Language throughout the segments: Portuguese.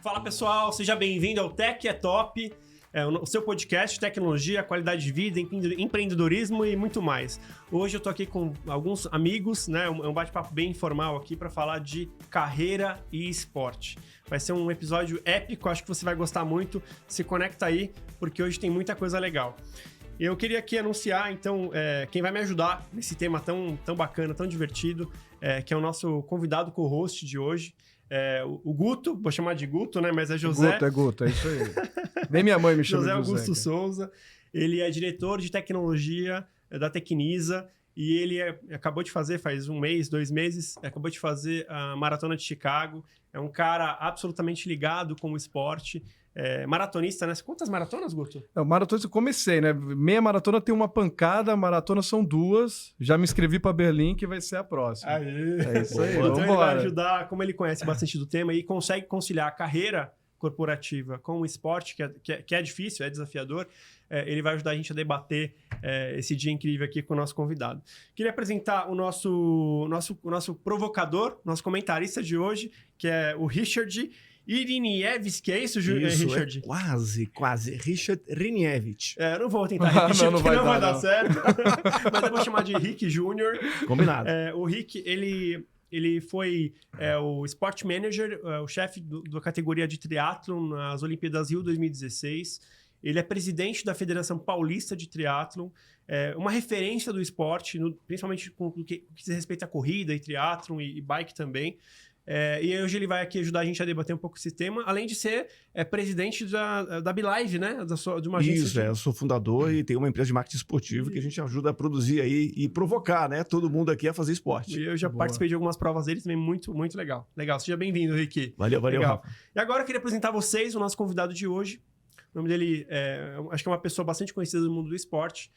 Fala pessoal, seja bem-vindo ao Tech é Top, o seu podcast de tecnologia, qualidade de vida, empreendedorismo e muito mais. Hoje eu tô aqui com alguns amigos, né? É um bate-papo bem informal aqui para falar de carreira e esporte. Vai ser um episódio épico, acho que você vai gostar muito. Se conecta aí, porque hoje tem muita coisa legal. Eu queria aqui anunciar, então, quem vai me ajudar nesse tema tão bacana, tão divertido, que é o nosso convidado co-host de hoje. O Guto, vou chamar de Guto, né? Mas é José... Guto, é isso aí. Nem minha mãe me chama José de José. Augusto Souza. Ele é diretor de tecnologia da Tecnisa e ele acabou de fazer, faz 1 mês, 2 meses, acabou de fazer a Maratona de Chicago. É um cara absolutamente ligado com o esporte. Maratonista, né? Quantas maratonas, Guto? Maratona eu comecei, né? Meia maratona tem uma pancada, maratona são 2. Já me inscrevi para Berlim, que vai ser a próxima. Aê. É isso aí, Então vamos ele vai embora. ajudar, como ele conhece bastante do tema e consegue conciliar a carreira corporativa com o esporte, que é difícil, é desafiador, ele vai ajudar a gente a debater esse dia incrível aqui com o nosso convidado. Queria apresentar o nosso provocador, nosso comentarista de hoje, que é o Richard Irinievski, é isso, Richard? Quase. Richard Rinievich. Eu não vou tentar repetir, não porque vai não vai dar, dar não. certo. Mas eu vou chamar de Rick Júnior. Combinado. O Rick, ele foi o Sport Manager, o chefe da categoria de triatlon nas Olimpíadas Rio 2016. Ele é presidente da Federação Paulista de Triatlon, uma referência do esporte, principalmente com o que diz respeito à corrida e triatlon e bike também. E hoje ele vai aqui ajudar a gente a debater um pouco esse tema, além de ser presidente da BeLive, né? De uma agência. Isso, eu sou fundador e tenho uma empresa de marketing esportivo que a gente ajuda a produzir aí e provocar, né? Todo mundo aqui a fazer esporte. E eu já participei de algumas provas dele também, muito, muito legal. Legal, seja bem-vindo, Rick. Valeu, Legal. Rafa. E agora eu queria apresentar a vocês o nosso convidado de hoje. O nome dele, acho que é uma pessoa bastante conhecida do mundo do esporte.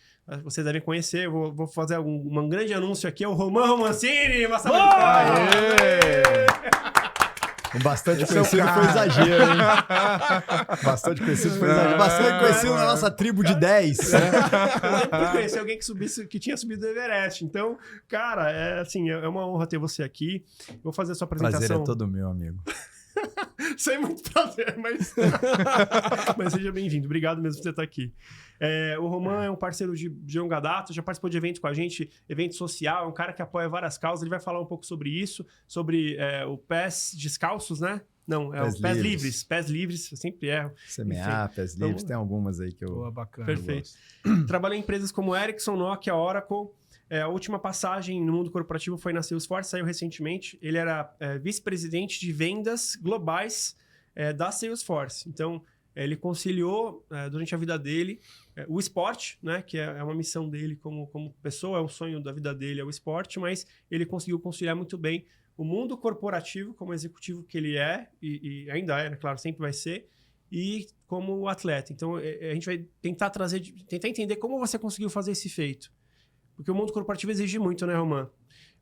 Vocês devem conhecer, eu vou fazer um grande anúncio aqui. É o Roman Romancini! Bastante conhecido foi exagero, hein? Bastante conhecido foi exagero. Bastante conhecido na nossa tribo de 10. Né? Eu sempre conheci alguém que tinha subido o Everest. Então, cara, é uma honra ter você aqui. Eu vou fazer a sua apresentação. Prazer é todo meu, amigo. Sem muito prazer, mas seja bem-vindo. Obrigado mesmo por você estar aqui. O Roman é um parceiro de longa data, já participou de eventos com a gente, evento social, é um cara que apoia várias causas. Ele vai falar um pouco sobre isso, sobre o pés descalços, né? Não, é o pés livres. Pés livres, eu sempre erro. CMA, pés livres, tem algumas aí que eu... Boa, bacana. Perfeito. Trabalhei em empresas como Ericsson, Nokia, Oracle. A última passagem no mundo corporativo foi na Salesforce, saiu recentemente. Ele era vice-presidente de vendas globais da Salesforce. Então, ele conciliou durante a vida dele o esporte, né, que é uma missão dele como pessoa, é um sonho da vida dele, é o esporte, mas ele conseguiu conciliar muito bem o mundo corporativo como executivo que ele é, e ainda é, né, claro, sempre vai ser, e como atleta. Então, a gente vai tentar entender como você conseguiu fazer esse feito. Porque o mundo corporativo exige muito, né, Roman?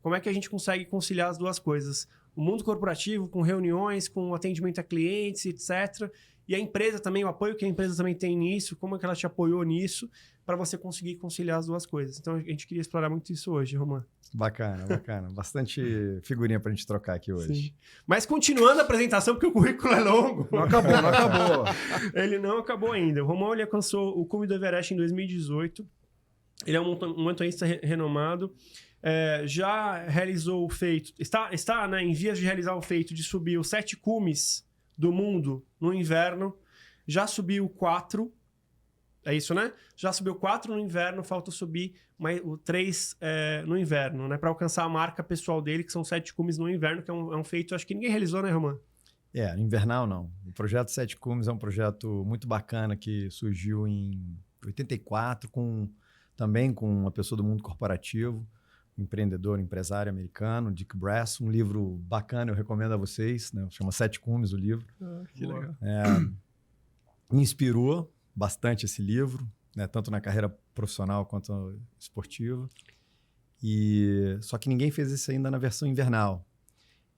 Como é que a gente consegue conciliar as duas coisas? O mundo corporativo com reuniões, com atendimento a clientes, etc. E a empresa também, o apoio que a empresa também tem nisso, como é que ela te apoiou nisso, para você conseguir conciliar as duas coisas. Então, a gente queria explorar muito isso hoje, Roman. Bacana. Bastante figurinha pra gente trocar aqui hoje. Sim. Mas continuando a apresentação, porque o currículo é longo. Não acabou. Ele não acabou ainda. O Roman, ele alcançou o cume do Everest em 2018. Ele é um montanhista renomado, já realizou o feito, está né, em vias de realizar o feito de subir os 7 cumes do mundo no inverno, já subiu 4, é isso, né? Já subiu 4 no inverno, falta subir o 3 no inverno, né? Para alcançar a marca pessoal dele, que são 7 cumes no inverno, que é um feito, acho que ninguém realizou, né, Roman? Invernal não. O projeto 7 Cumes é um projeto muito bacana que surgiu em 84, também com uma pessoa do mundo corporativo, um empreendedor, empresário americano, Dick Brass, um livro bacana, eu recomendo a vocês, né? Chama 7 Cumes o livro. Que legal. Me inspirou bastante esse livro, né? Tanto na carreira profissional quanto esportiva. Só que ninguém fez isso ainda na versão invernal.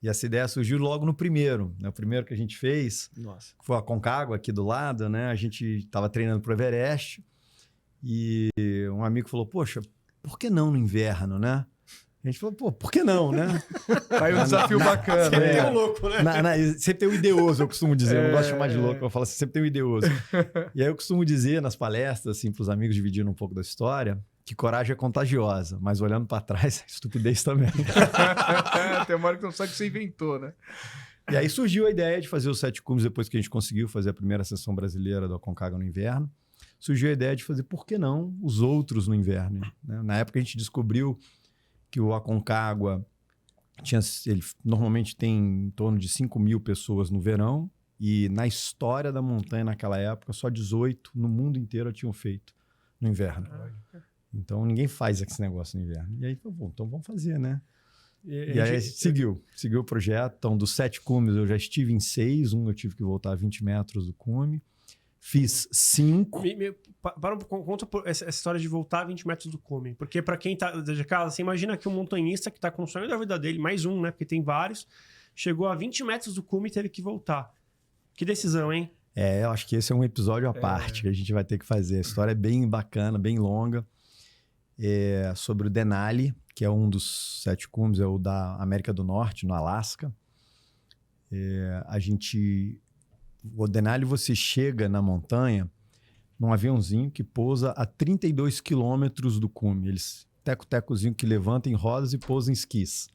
E essa ideia surgiu logo no primeiro, né? O primeiro que a gente fez, Nossa. foi a Concagua aqui do lado, né? A gente estava treinando para o Everest e um amigo falou, poxa, por que não no inverno, né? A gente falou, pô, por que não, né? Aí um desafio bacana. Sempre né? tem um louco, né? Sempre tem um ideoso, eu costumo dizer. Eu não gosto de chamar de louco, eu falo assim, sempre tem um ideoso. E aí eu costumo dizer nas palestras, assim, para os amigos dividindo um pouco da história, que coragem é contagiosa, mas olhando para trás, estupidez também. Tem uma hora que não sabe o que você inventou, né? E aí surgiu a ideia de fazer os 7 cumes depois que a gente conseguiu fazer a primeira sessão brasileira do Aconcagua no inverno. Surgiu a ideia de fazer, por que não, os outros no inverno, né? Na época a gente descobriu que o Aconcagua ele normalmente tem em torno de 5.000 pessoas no verão e na história da montanha naquela época só 18 no mundo inteiro tinham feito no inverno. Então ninguém faz esse negócio no inverno. E aí, bom, então vamos fazer, né? E aí seguiu o projeto. Então, dos 7 cumes, eu já estive em 6. Eu tive que voltar a 20 metros do cume. Fiz 5. Conta essa história de voltar a 20 metros do cume. Porque para quem tá de casa, você imagina que um montanhista que tá com o sonho da vida dele, mais um, né? Porque tem vários, chegou a 20 metros do cume e teve que voltar. Que decisão, hein? Eu acho que esse é um episódio à parte que a gente vai ter que fazer. A história é bem bacana, bem longa. Sobre o Denali, que é um dos 7 cumes, é o da América do Norte, no Alasca. O Denali, você chega na montanha num aviãozinho que pousa a 32 quilômetros do cume. Eles teco-tecozinho que levanta em rodas e pousa em esquis.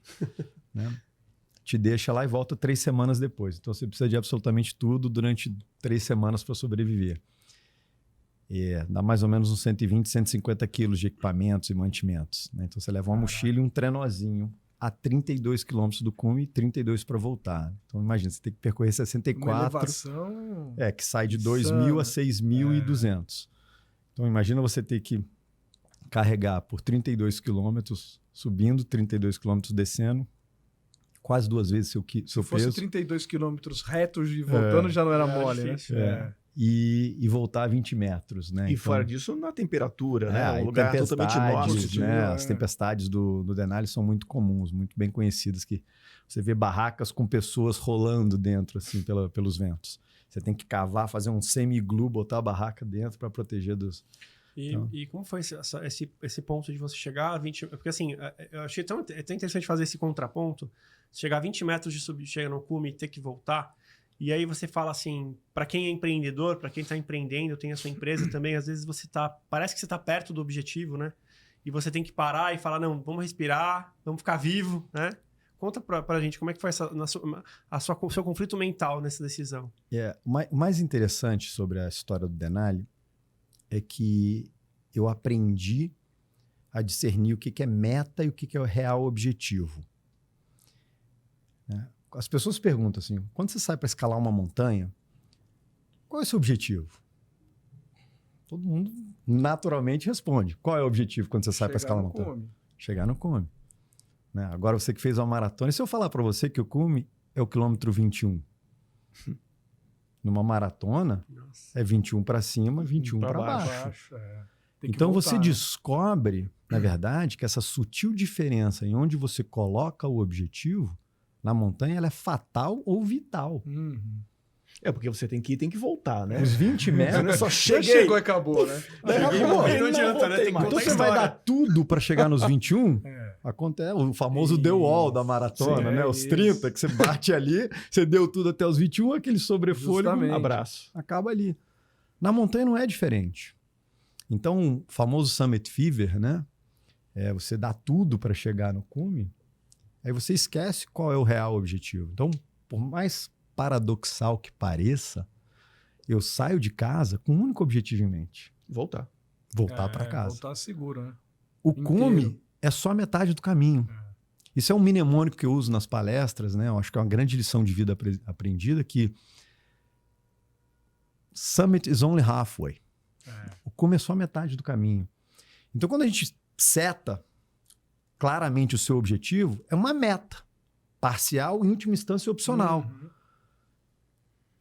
Né? Te deixa lá e volta 3 semanas depois. Então você precisa de absolutamente tudo durante 3 semanas para sobreviver. Dá mais ou menos uns 120, 150 quilos de equipamentos e mantimentos. Né? Então você leva uma mochila e um trenozinho a 32 quilômetros do cume e 32 para voltar. Então imagina, você tem que percorrer 64. Uma elevação... que sai de 2.000 a 6.200. Então imagina você ter que carregar por 32 quilômetros subindo, 32 quilômetros descendo, quase 2 vezes seu peso. Se fosse 32 quilômetros retos e voltando já não era mole, difícil, né? E voltar a 20 metros, né? E fora disso, na temperatura, né? Um lugar totalmente tempestades, nosso. né? As tempestades do Denali são muito comuns, muito bem conhecidas, que você vê barracas com pessoas rolando dentro, assim, pelos ventos. Você tem que cavar, fazer um semi-iglu, botar a barraca dentro para proteger dos... E como foi esse ponto de você chegar a 20... Porque assim, eu achei tão interessante fazer esse contraponto. Chegar a 20 metros de subir, chegar no cume e ter que voltar... E aí você fala assim, para quem é empreendedor, para quem está empreendendo, tem a sua empresa também, às vezes parece que você está perto do objetivo, né? E você tem que parar e falar, não, vamos respirar, vamos ficar vivo, né? Conta pra gente como é que foi o seu conflito mental nessa decisão. O mais interessante sobre a história do Denali é que eu aprendi a discernir o que é meta e o que é o real objetivo. Né? As pessoas perguntam assim, quando você sai para escalar uma montanha, qual é o seu objetivo? Todo mundo naturalmente responde. Qual é o objetivo quando você sai para escalar uma montanha? Chegar no cume. Né? Agora você que fez uma maratona, e se eu falar para você que o cume é o quilômetro 21? Numa maratona, é 21 para cima, 21 para baixo. Então você descobre, na verdade, que essa sutil diferença em onde você coloca o objetivo na montanha, ela é fatal ou vital. Porque você tem que ir, tem que voltar, né? Os 20 metros... Não é só cheguei. Chegou e acabou, né? Não adianta, né? Então você vai dar tudo para chegar nos 21? Acontece o famoso The Wall da maratona, né? Os 30, que você bate ali, você deu tudo até os 21, aquele sobrefôlego, abraço. Acaba ali. Na montanha não é diferente. Então, o famoso Summit Fever, né? Você dá tudo para chegar no cume, aí você esquece qual é o real objetivo. Então, por mais paradoxal que pareça, eu saio de casa com um único objetivo em mente. Voltar para casa. Voltar seguro, né? O cume é só metade do caminho. Isso é um mnemônico que eu uso nas palestras, né? Eu acho que é uma grande lição de vida aprendida, que Summit is only halfway. O cume é só metade do caminho. Então, quando a gente seta claramente o seu objetivo, é uma meta parcial, em última instância, opcional.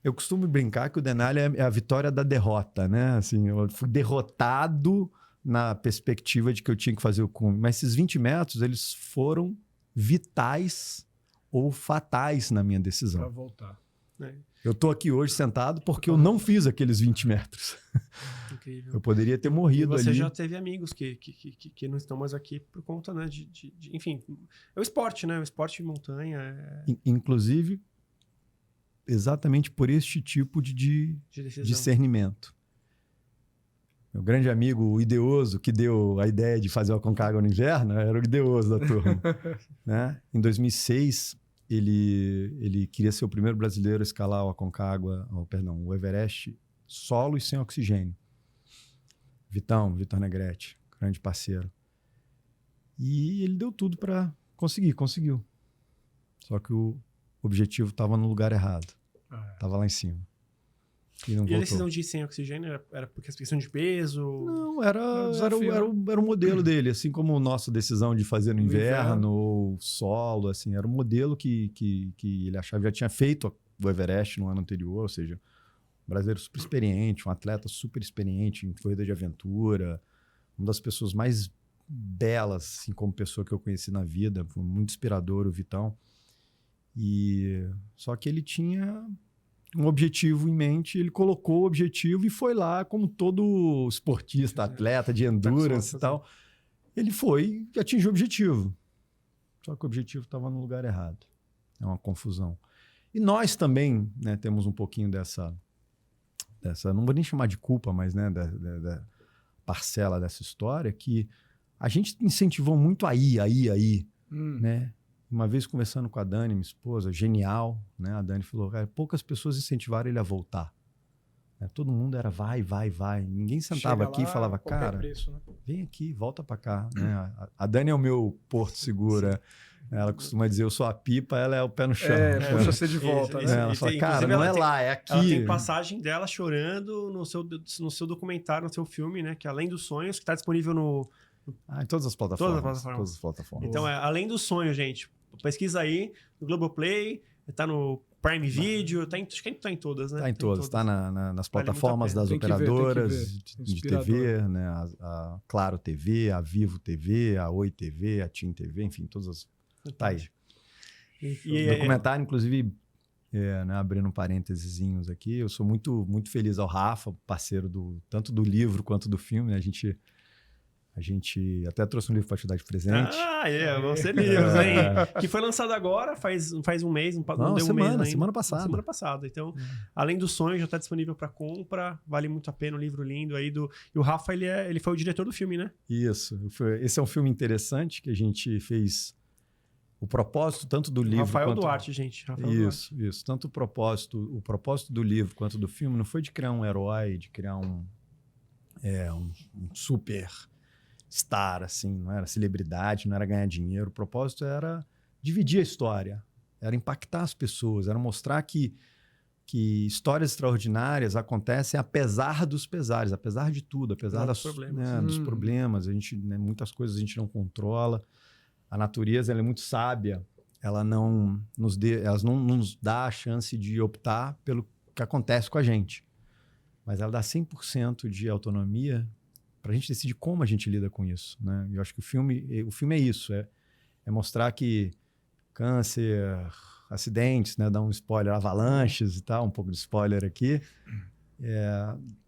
Eu costumo brincar que o Denali é a vitória da derrota, né? Assim, eu fui derrotado na perspectiva de que eu tinha que fazer o cume. Mas esses 20 metros, eles foram vitais ou fatais na minha decisão. Para voltar. né? Eu tô aqui hoje sentado porque eu não fiz aqueles 20 metros. Incrível. Eu poderia ter E morrido você ali. já teve amigos que não estão mais aqui por conta, né, enfim, é o esporte, né? O esporte de montanha Inclusive, exatamente por este tipo de de decisão. discernimento. Meu grande amigo, o Ideoso, que deu a ideia de fazer o Aconcagua no inverno, era o Ideoso da turma. Né? Em 2006, ele queria ser o primeiro brasileiro a escalar o Aconcagua, o Everest, solo e sem oxigênio. Vitor Negrete, grande parceiro. E ele deu tudo para conseguiu. Só que o objetivo estava no lugar errado. Estava lá em cima. E não E a voltou. decisão de ir sem oxigênio era por questão de peso? Não, era desafio, era o modelo dele, assim como a nossa decisão de fazer no inverno ou solo, assim, era um modelo que ele achava, já tinha feito o Everest no ano anterior, ou seja, um brasileiro super experiente, um atleta super experiente em corrida de aventura, uma das pessoas mais belas, assim, como pessoa que eu conheci na vida, foi muito inspirador o Vitão. E só que ele tinha um objetivo em mente, ele colocou o objetivo e foi lá, como todo esportista, atleta de endurance e tal. Ele foi e atingiu o objetivo. Só que o objetivo estava no lugar errado. É uma confusão. E nós também, né, temos um pouquinho dessa, não vou nem chamar de culpa, mas, né, da parcela dessa história, que a gente incentivou muito a ir, né? Uma vez conversando com a Dani, minha esposa, genial, né? A Dani falou, cara, poucas pessoas incentivaram ele a voltar. Né? Todo mundo era vai. Ninguém sentava aqui e falava, cara, preço, né? vem aqui, volta pra cá. Né? A Dani é o meu porto seguro. Ela costuma dizer, eu sou a pipa, ela é o pé no chão. Puxa você de volta, né? Ela fala, cara, não é lá, é aqui. Ela tem passagem dela chorando no seu documentário, no seu filme, né? Que é Além dos Sonhos, que está disponível em todas as plataformas. Todas as plataformas. Então, Então, Além dos Sonhos, gente. Pesquisa aí no Globoplay, tá no Prime Video, acho que tá em todas, né? Tá em todas, tá nas plataformas vale das operadoras de Inspirador. TV, né? A Claro TV, a Vivo TV, a Oi TV, a TIM TV, enfim, todas as... Tá aí. E O documentário, inclusive, né, abrindo um parênteses aqui, eu sou muito, muito feliz ao Rafa, parceiro tanto do livro quanto do filme, né? A gente até trouxe um livro para te dar de presente. Vão ser livros, hein? Que foi lançado agora, faz um mês, não deu um mês ainda. Semana passada. Semana passada. Então, Além dos Sonhos, já está disponível para compra, vale muito a pena, um livro lindo aí E o Rafa, ele foi o diretor do filme, né? Isso. Esse é um filme interessante que a gente fez o propósito tanto do livro Rafael quanto... Duarte, gente. Isso. Tanto o propósito do livro quanto do filme não foi de criar um herói, de criar um super star, assim, não era celebridade, não era ganhar dinheiro. O propósito era dividir a história, era impactar as pessoas, era mostrar que histórias extraordinárias acontecem apesar dos pesares, apesar de tudo, apesar dos problemas. A gente, né, muitas coisas a gente não controla. A natureza ela é muito sábia, ela não nos dá a chance de optar pelo que acontece com a gente. Mas ela dá 100% de autonomia para a gente decidir como a gente lida com isso, né? Eu acho que o filme é isso, é mostrar que câncer, acidentes, né? Dar um spoiler, avalanches e tal, um pouco de spoiler aqui,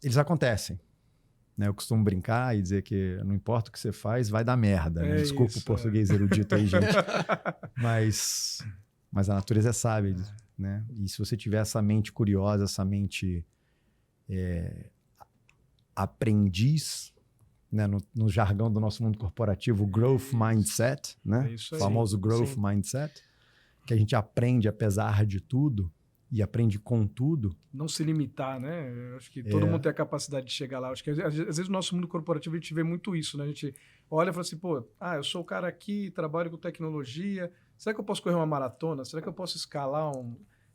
eles acontecem. Né? Eu costumo brincar e dizer que não importa o que você faz, vai dar merda. Né? Desculpa o português erudito aí, gente. Mas a natureza é sábia, né? E se você tiver essa mente curiosa, essa mente aprendiz, né, no jargão do nosso mundo corporativo, o growth mindset, né? O famoso growth mindset, que a gente aprende apesar de tudo e aprende com tudo. Não se limitar, né? Eu acho que todo mundo tem a capacidade de chegar lá. Eu acho que às vezes no nosso mundo corporativo a gente vê muito isso, né? A gente olha e fala assim, pô, eu sou o cara aqui, trabalho com tecnologia, será que eu posso correr uma maratona? Será que eu posso escalar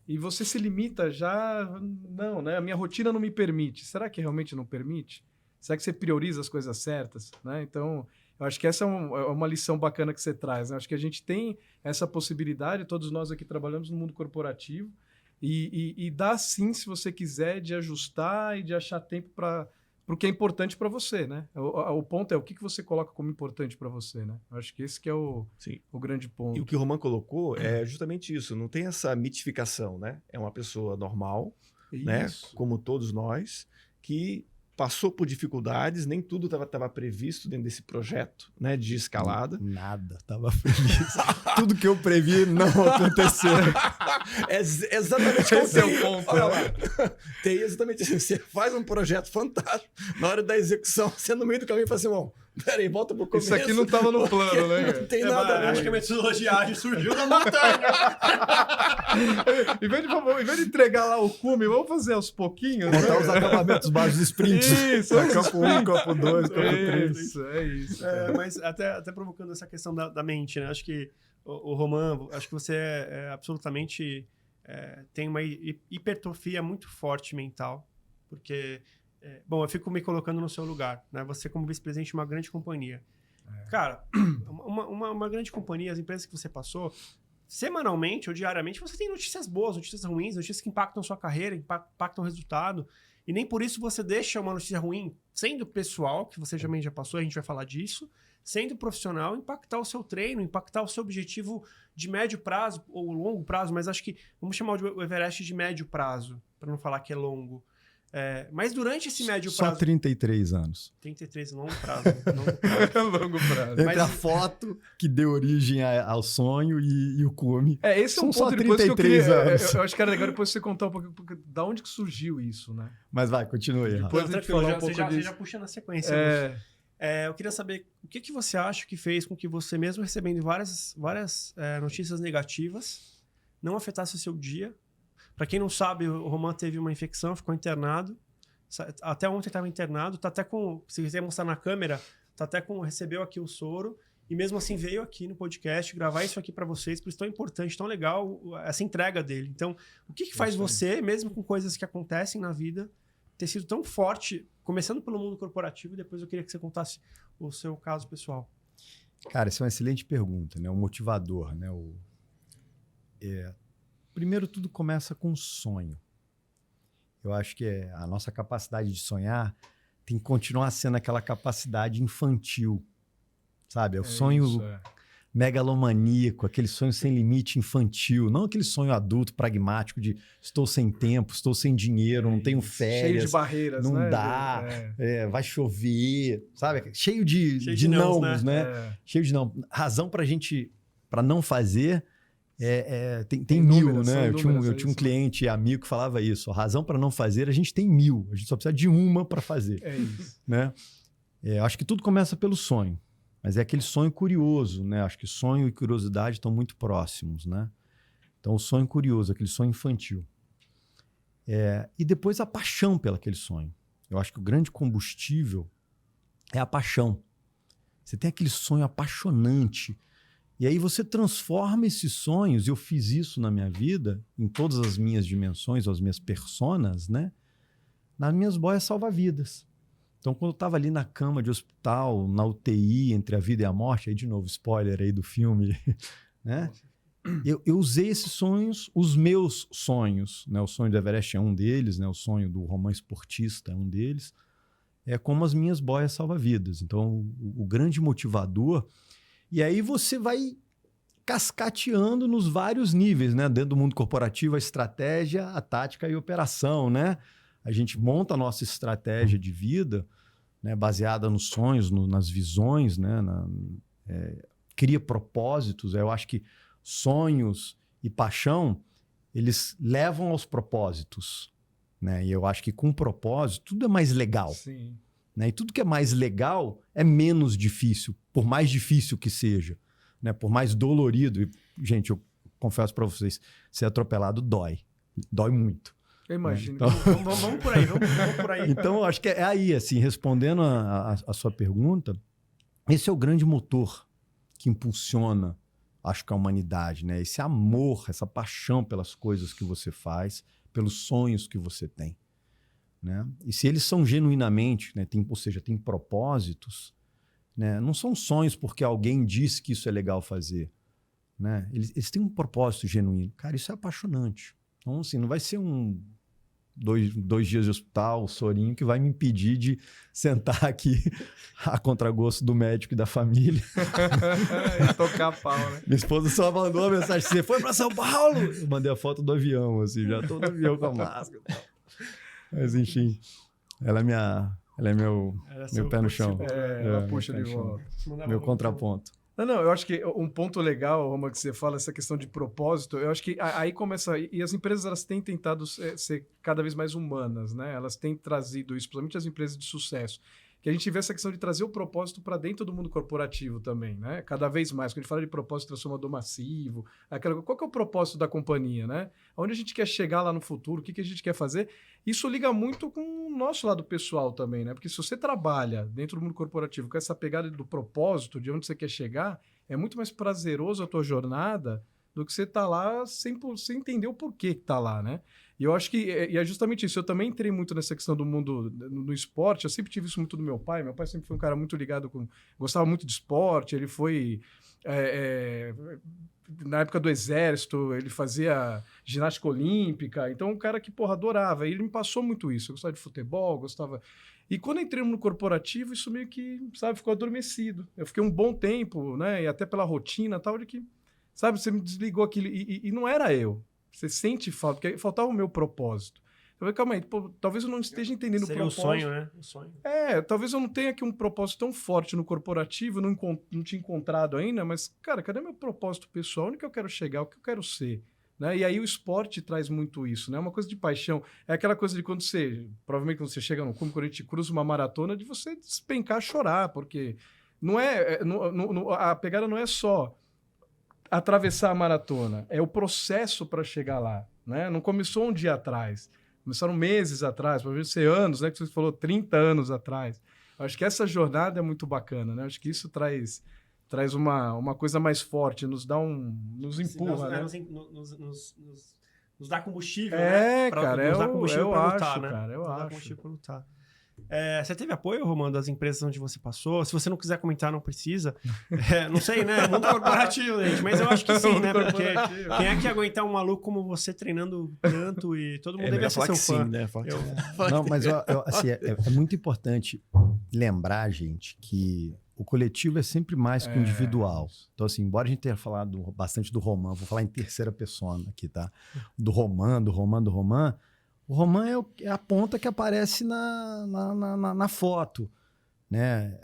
E você se limita já... Não, né? A minha rotina não me permite. Será que realmente não permite? Será que você prioriza as coisas certas? Né? Então, eu acho que essa é uma lição bacana que você traz. Né? Eu acho que a gente tem essa possibilidade, todos nós aqui trabalhamos no mundo corporativo, e dá sim, se você quiser, de ajustar e de achar tempo para para o que é importante para você, né? O ponto é o que você coloca como importante para você, né? Eu acho que esse que é o grande ponto. E o que o Roman colocou é justamente isso. Não tem essa mitificação, né? É uma pessoa normal, né? Como todos nós, que passou por dificuldades, nem tudo estava previsto dentro desse projeto, né, de escalada. Nada estava previsto. Tudo que eu previ não aconteceu. Exatamente esse é o ponto. Olha lá. Tem exatamente assim. Você faz um projeto fantástico, na hora da exexão, você no meio do caminho fala assim, bom, peraí, volta pro começo. Isso aqui não estava no plano, né? Não tem nada. Acho que a metodologia ágil surgiu da montanha. Em vez de entregar lá o cume, vamos fazer aos pouquinhos. Botar os acabamentos básicos do sprint. Isso, campo 1, campo 2, campo 3. Isso, é isso. Mas até provocando essa questão da mente, né? Acho que o Roman, acho que você absolutamente tem uma hipertrofia muito forte mental, porque, bom, eu fico me colocando no seu lugar, né? Você como vice-presidente de uma grande companhia. Cara, uma grande companhia, as empresas que você passou, semanalmente ou diariamente, você tem notícias boas, notícias ruins, notícias que impactam a sua carreira, impactam o resultado, e nem por isso você deixa uma notícia ruim, sendo pessoal, que você também já passou, a gente vai falar disso, sendo profissional, impactar o seu treino, impactar o seu objetivo de médio prazo ou longo prazo, mas acho que vamos chamar o Everest de médio prazo, para não falar que é longo. Mas durante esse médio prazo... Só 33 anos. 33, longo prazo. Longo prazo. Longo prazo. Entre a foto que deu origem ao sonho e o cume. Esse é um São ponto só depois 33 que eu queria... anos. Eu acho que era legal depois você contar um pouco da onde que surgiu isso, né? Mas vai, continue. Depois Não, a gente tranquilo, falar um pouco você disso. já puxa na sequência. Eu queria saber o que você acha que fez com que você, mesmo recebendo várias notícias negativas, não afetasse o seu dia. Para quem não sabe, o Roman teve uma infecção, ficou internado. Até ontem estava internado, tá até com, se quiser mostrar na câmera, recebeu aqui o soro e mesmo assim veio aqui no podcast gravar isso aqui para vocês, por isso tão importante, tão legal essa entrega dele. Então, o que faz você, mesmo com coisas que acontecem na vida, ter sido tão forte, começando pelo mundo corporativo, e depois eu queria que você contasse o seu caso pessoal. Cara, essa é uma excelente pergunta, né? O motivador, né? Primeiro, tudo começa com um sonho. Eu acho que a nossa capacidade de sonhar tem que continuar sendo aquela capacidade infantil, sabe? É o sonho megalomaníaco, aquele sonho sem limite infantil, não aquele sonho adulto, pragmático de estou sem tempo, estou sem dinheiro, não tenho férias. Cheio de barreiras, não né? dá, vai chover, sabe? Cheio de nãos, né? Cheio de não. Razão para não fazer... tem mil, né? Eu tinha um cliente amigo que falava isso. A razão para não fazer, a gente tem 1000. A gente só precisa de uma para fazer. É isso. Né? Acho que tudo começa pelo sonho. Mas é aquele sonho curioso, né? Acho que sonho e curiosidade estão muito próximos, né? Então, o sonho curioso, aquele sonho infantil. E depois a paixão pelo aquele sonho. Eu acho que o grande combustível é a paixão. Você tem aquele sonho apaixonante. E aí você transforma esses sonhos, e eu fiz isso na minha vida, em todas as minhas dimensões, as minhas personas, né? Nas minhas boias salva-vidas. Então, quando eu estava ali na cama de hospital, na UTI, entre a vida e a morte, aí de novo, spoiler aí do filme, né? Eu usei esses sonhos, os meus sonhos, né? O sonho do Everest é um deles, né? O sonho do Roman esportista é um deles, como as minhas boias salva-vidas. Então, o grande motivador... E aí você vai cascateando nos vários níveis, né? Dentro do mundo corporativo, a estratégia, a tática e a operação, né? A gente monta a nossa estratégia de vida, né? Baseada nos sonhos, nas visões, né? Cria propósitos. Eu acho que sonhos e paixão, eles levam aos propósitos, né? E eu acho que com propósito, tudo é mais legal. Sim. Né? E tudo que é mais legal é menos difícil, por mais difícil que seja, né? Por mais dolorido. E, gente, eu confesso para vocês, ser atropelado dói muito. Eu imagino. Então... vamos por aí, vamos por aí. Então, acho que é aí, assim, respondendo a sua pergunta, esse é o grande motor que impulsiona, acho que a humanidade, né? Esse amor, essa paixão pelas coisas que você faz, pelos sonhos que você tem. Né? E se eles são genuinamente, né, ou seja, tem propósitos, né, não são sonhos porque alguém disse que isso é legal fazer. Né? Eles têm um propósito genuíno. Cara, isso é apaixonante. Então, assim, não vai ser um dois dias de hospital, sorinho, que vai me impedir de sentar aqui a contragosto do médico e da família. E tocar pau, né? Minha esposa só mandou a mensagem: você foi para São Paulo? Eu mandei a foto do avião, assim, já tô no avião com a máscara. Mas, enfim, ela é meu pé no chão. Ela puxa de volta. Meu contraponto. Não, eu acho que um ponto legal, Roma, que você fala, essa questão de propósito, eu acho que aí começa... E as empresas, elas têm tentado ser cada vez mais humanas, né? Elas têm trazido isso, principalmente as empresas de sucesso. Que a gente vê essa questão de trazer o propósito para dentro do mundo corporativo também, né? Cada vez mais. Quando a gente fala de propósito transformador massivo, qual que é o propósito da companhia, né? Onde a gente quer chegar lá no futuro, o que a gente quer fazer? Isso liga muito com o nosso lado pessoal também, né? Porque se você trabalha dentro do mundo corporativo com essa pegada do propósito, de onde você quer chegar, é muito mais prazeroso a tua jornada do que você tá lá sem entender o porquê que tá lá, né? E eu acho que e é justamente isso. Eu também entrei muito nessa questão do mundo no esporte. Eu sempre tive isso muito do meu pai. Meu pai sempre foi um cara muito ligado gostava muito de esporte. Ele foi... na época do exército, ele fazia ginástica olímpica. Então, um cara que, adorava. E ele me passou muito isso. Eu gostava de futebol, gostava... E quando eu entrei no corporativo, isso meio que, ficou adormecido. Eu fiquei um bom tempo, né? E até pela rotina e tal, de que, você me desligou aquilo. E não era eu. Você sente falta, porque faltava o meu propósito. Eu falei, calma aí, talvez eu não esteja entendendo Seria o propósito. O sonho, né? O sonho. Talvez eu não tenha aqui um propósito tão forte no corporativo, não tinha encontrado ainda, mas, cara, cadê meu propósito pessoal? Onde que eu quero chegar? O que eu quero ser? Né? E aí o esporte traz muito isso, né? Uma coisa de paixão. É aquela coisa de provavelmente quando você chega no cume, quando a gente cruza uma maratona, de você despencar, chorar, porque a pegada não é só atravessar a maratona, é o processo para chegar lá, né? Não começou um dia atrás, começaram meses atrás, pode ser anos, né? Que você falou 30 anos atrás. Eu acho que essa jornada é muito bacana, né? Eu acho que isso traz uma coisa mais forte, nos empurra, né? Nos dá combustível, né? Cara, nos dá combustível para lutar, né? Cara, eu nos acho. Dá combustível para lutar. Você teve apoio, Romano, das empresas onde você passou? Se você não quiser comentar, não precisa. Não sei, né? Mundo corporativo, gente. Mas eu acho que sim, né? Porque quem é que aguentar um maluco como você treinando tanto e todo mundo deve ser seu fã. Sim, né? Não, mas assim, é muito importante lembrar, gente, que o coletivo é sempre mais que o individual. Então, assim, embora a gente tenha falado bastante do Roman, vou falar em terceira pessoa aqui, tá? Do Roman. O Roman é a ponta que aparece na foto, né?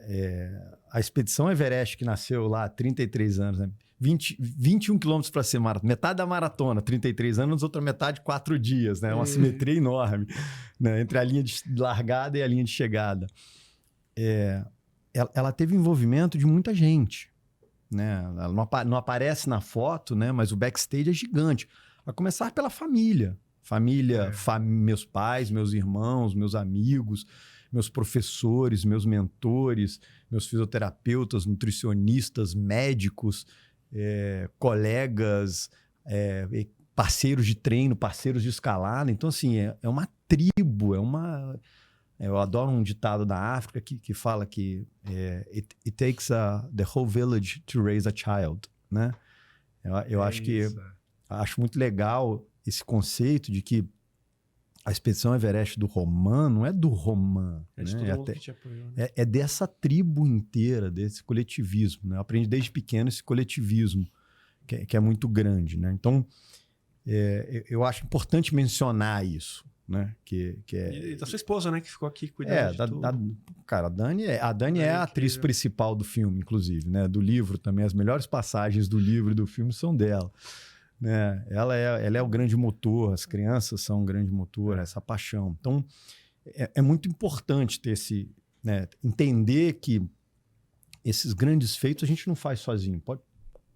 A expedição Everest, que nasceu lá há 33 anos, né? 21 quilômetros para ser maratona, metade da maratona, 33 anos, outra metade 4 dias, né? Uma simetria enorme, né? Entre a linha de largada e a linha de chegada. Ela teve envolvimento de muita gente, né? Ela não aparece na foto, né? Mas o backstage é gigante. A começar pela família. Meus pais, meus irmãos, meus amigos, meus professores, meus mentores, meus fisioterapeutas, nutricionistas, médicos, colegas, parceiros de treino, parceiros de escalada. Então, assim, é uma tribo, eu adoro um ditado da África que fala que it takes the whole village to raise a child, né? Eu acho acho muito legal esse conceito de que a expedição Everest do Roman não é do Roman, de né? todo mundo que te apoiou, né? É dessa tribo inteira, desse coletivismo, né? Eu aprendi desde pequeno esse coletivismo, que é muito grande, né? Então, eu acho importante mencionar isso, né? E da sua esposa, né? Que ficou aqui cuidando de tudo. Cara, a Dani é a atriz principal do filme, inclusive, né? Do livro também. As melhores passagens do livro e do filme são dela. Né? Ela é o grande motor, as crianças são um grande motor, essa paixão. Então, é muito importante ter entender que esses grandes feitos a gente não faz sozinho.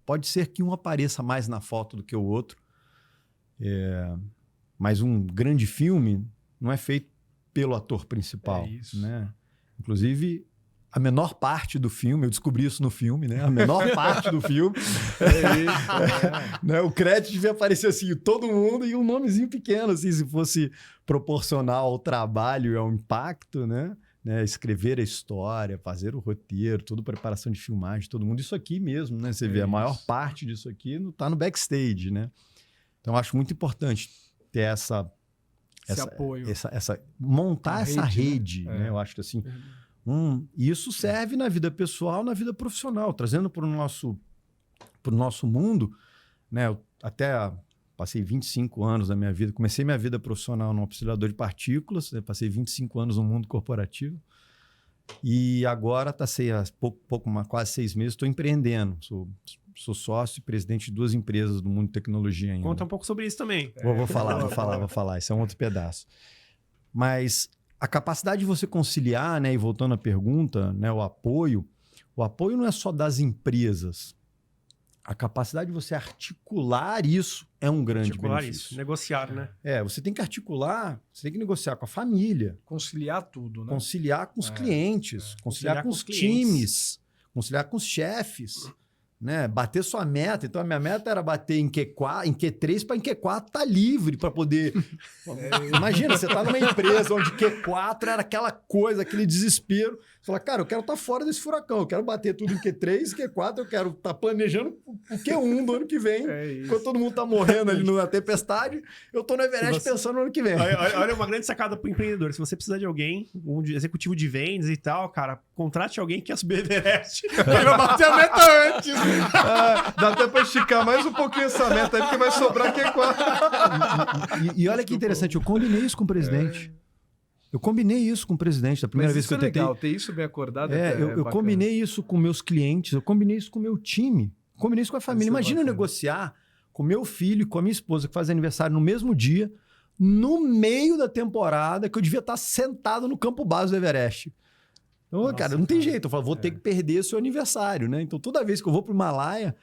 Pode ser que um apareça mais na foto do que o outro, mas um grande filme não é feito pelo ator principal. Né? Inclusive, a menor parte do filme, eu descobri isso no filme, né? A menor parte do filme. Né? O crédito devia aparecer assim, todo mundo e um nomezinho pequeno, assim, se fosse proporcional ao trabalho e ao impacto, né? Escrever a história, fazer o roteiro, toda a preparação de filmagem, todo mundo. Isso aqui mesmo, né? Você vê, a maior parte disso aqui está no backstage, né? Então, eu acho muito importante ter essa esse apoio. Montar essa rede, né? né? Eu acho que assim, isso serve na vida pessoal, na vida profissional, trazendo para o nosso mundo, né? Eu até passei 25 anos da minha vida, comecei minha vida profissional num oscilador de partículas, né? Passei 25 anos no mundo corporativo e agora quase 6 meses, estou empreendendo, sou sócio e presidente de 2 empresas do mundo de tecnologia ainda. Conta um pouco sobre isso também. Vou falar. Isso é um outro pedaço. Mas a capacidade de você conciliar, né? E voltando à pergunta, né? O apoio não é só das empresas. A capacidade de você articular isso é um grande benefício. Negociar, né? Você tem que articular, você tem que negociar com a família. Conciliar tudo, né? Conciliar com os clientes, conciliar com os times, conciliar com os chefes. Né? Bater sua meta. Então, a minha meta era bater em Q4, em Q3 para em Q4 tá livre para poder... Imagina, você tá numa empresa onde Q4 era aquela coisa, aquele desespero. Você fala, cara, eu quero estar fora desse furacão, eu quero bater tudo em Q3, Q4, eu quero estar planejando o Q1 do ano que vem. Quando todo mundo tá morrendo ali na tempestade, eu tô no Everest pensando no ano que vem. Olha, uma grande sacada pro empreendedor. Se você precisar de alguém, um executivo de vendas e tal, cara, contrate alguém que quer subir o Everest. Ele vai bater a meta antes. Dá até para esticar mais um pouquinho essa meta aí, porque vai sobrar Q4. E olha que interessante, eu combinei isso com o presidente. Eu combinei isso com o presidente, da primeira vez que eu tentei. Legal, ter isso bem acordado. Eu combinei isso com meus clientes, eu combinei isso com o meu time, combinei isso com a família. Imagina eu negociar com meu filho e com a minha esposa, que faz aniversário no mesmo dia, no meio da temporada, que eu devia estar sentado no campo base do Everest. Então, cara, não tem jeito. Eu falo, vou ter que perder seu aniversário, né? Então, toda vez que eu vou para o Himalaia,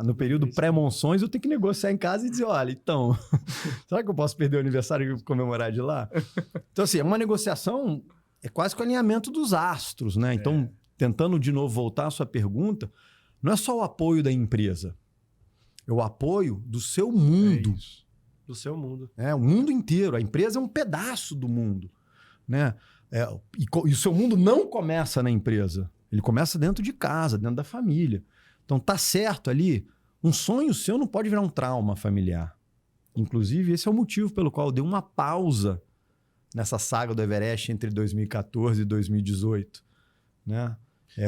no período pré-monções, eu tenho que negociar em casa e dizer, olha, então, será que eu posso perder o aniversário e comemorar de lá? Então, assim, é uma negociação, é quase que o alinhamento dos astros, né? Então, tentando de novo voltar à sua pergunta, não é só o apoio da empresa, é o apoio do seu mundo. Do seu mundo. O mundo inteiro. A empresa é um pedaço do mundo, né? E o seu mundo não começa na empresa. Ele começa dentro de casa, dentro da família. Então, tá certo ali. Um sonho seu não pode virar um trauma familiar. Inclusive, esse é o motivo pelo qual eu dei uma pausa nessa saga do Everest entre 2014 e 2018. Né?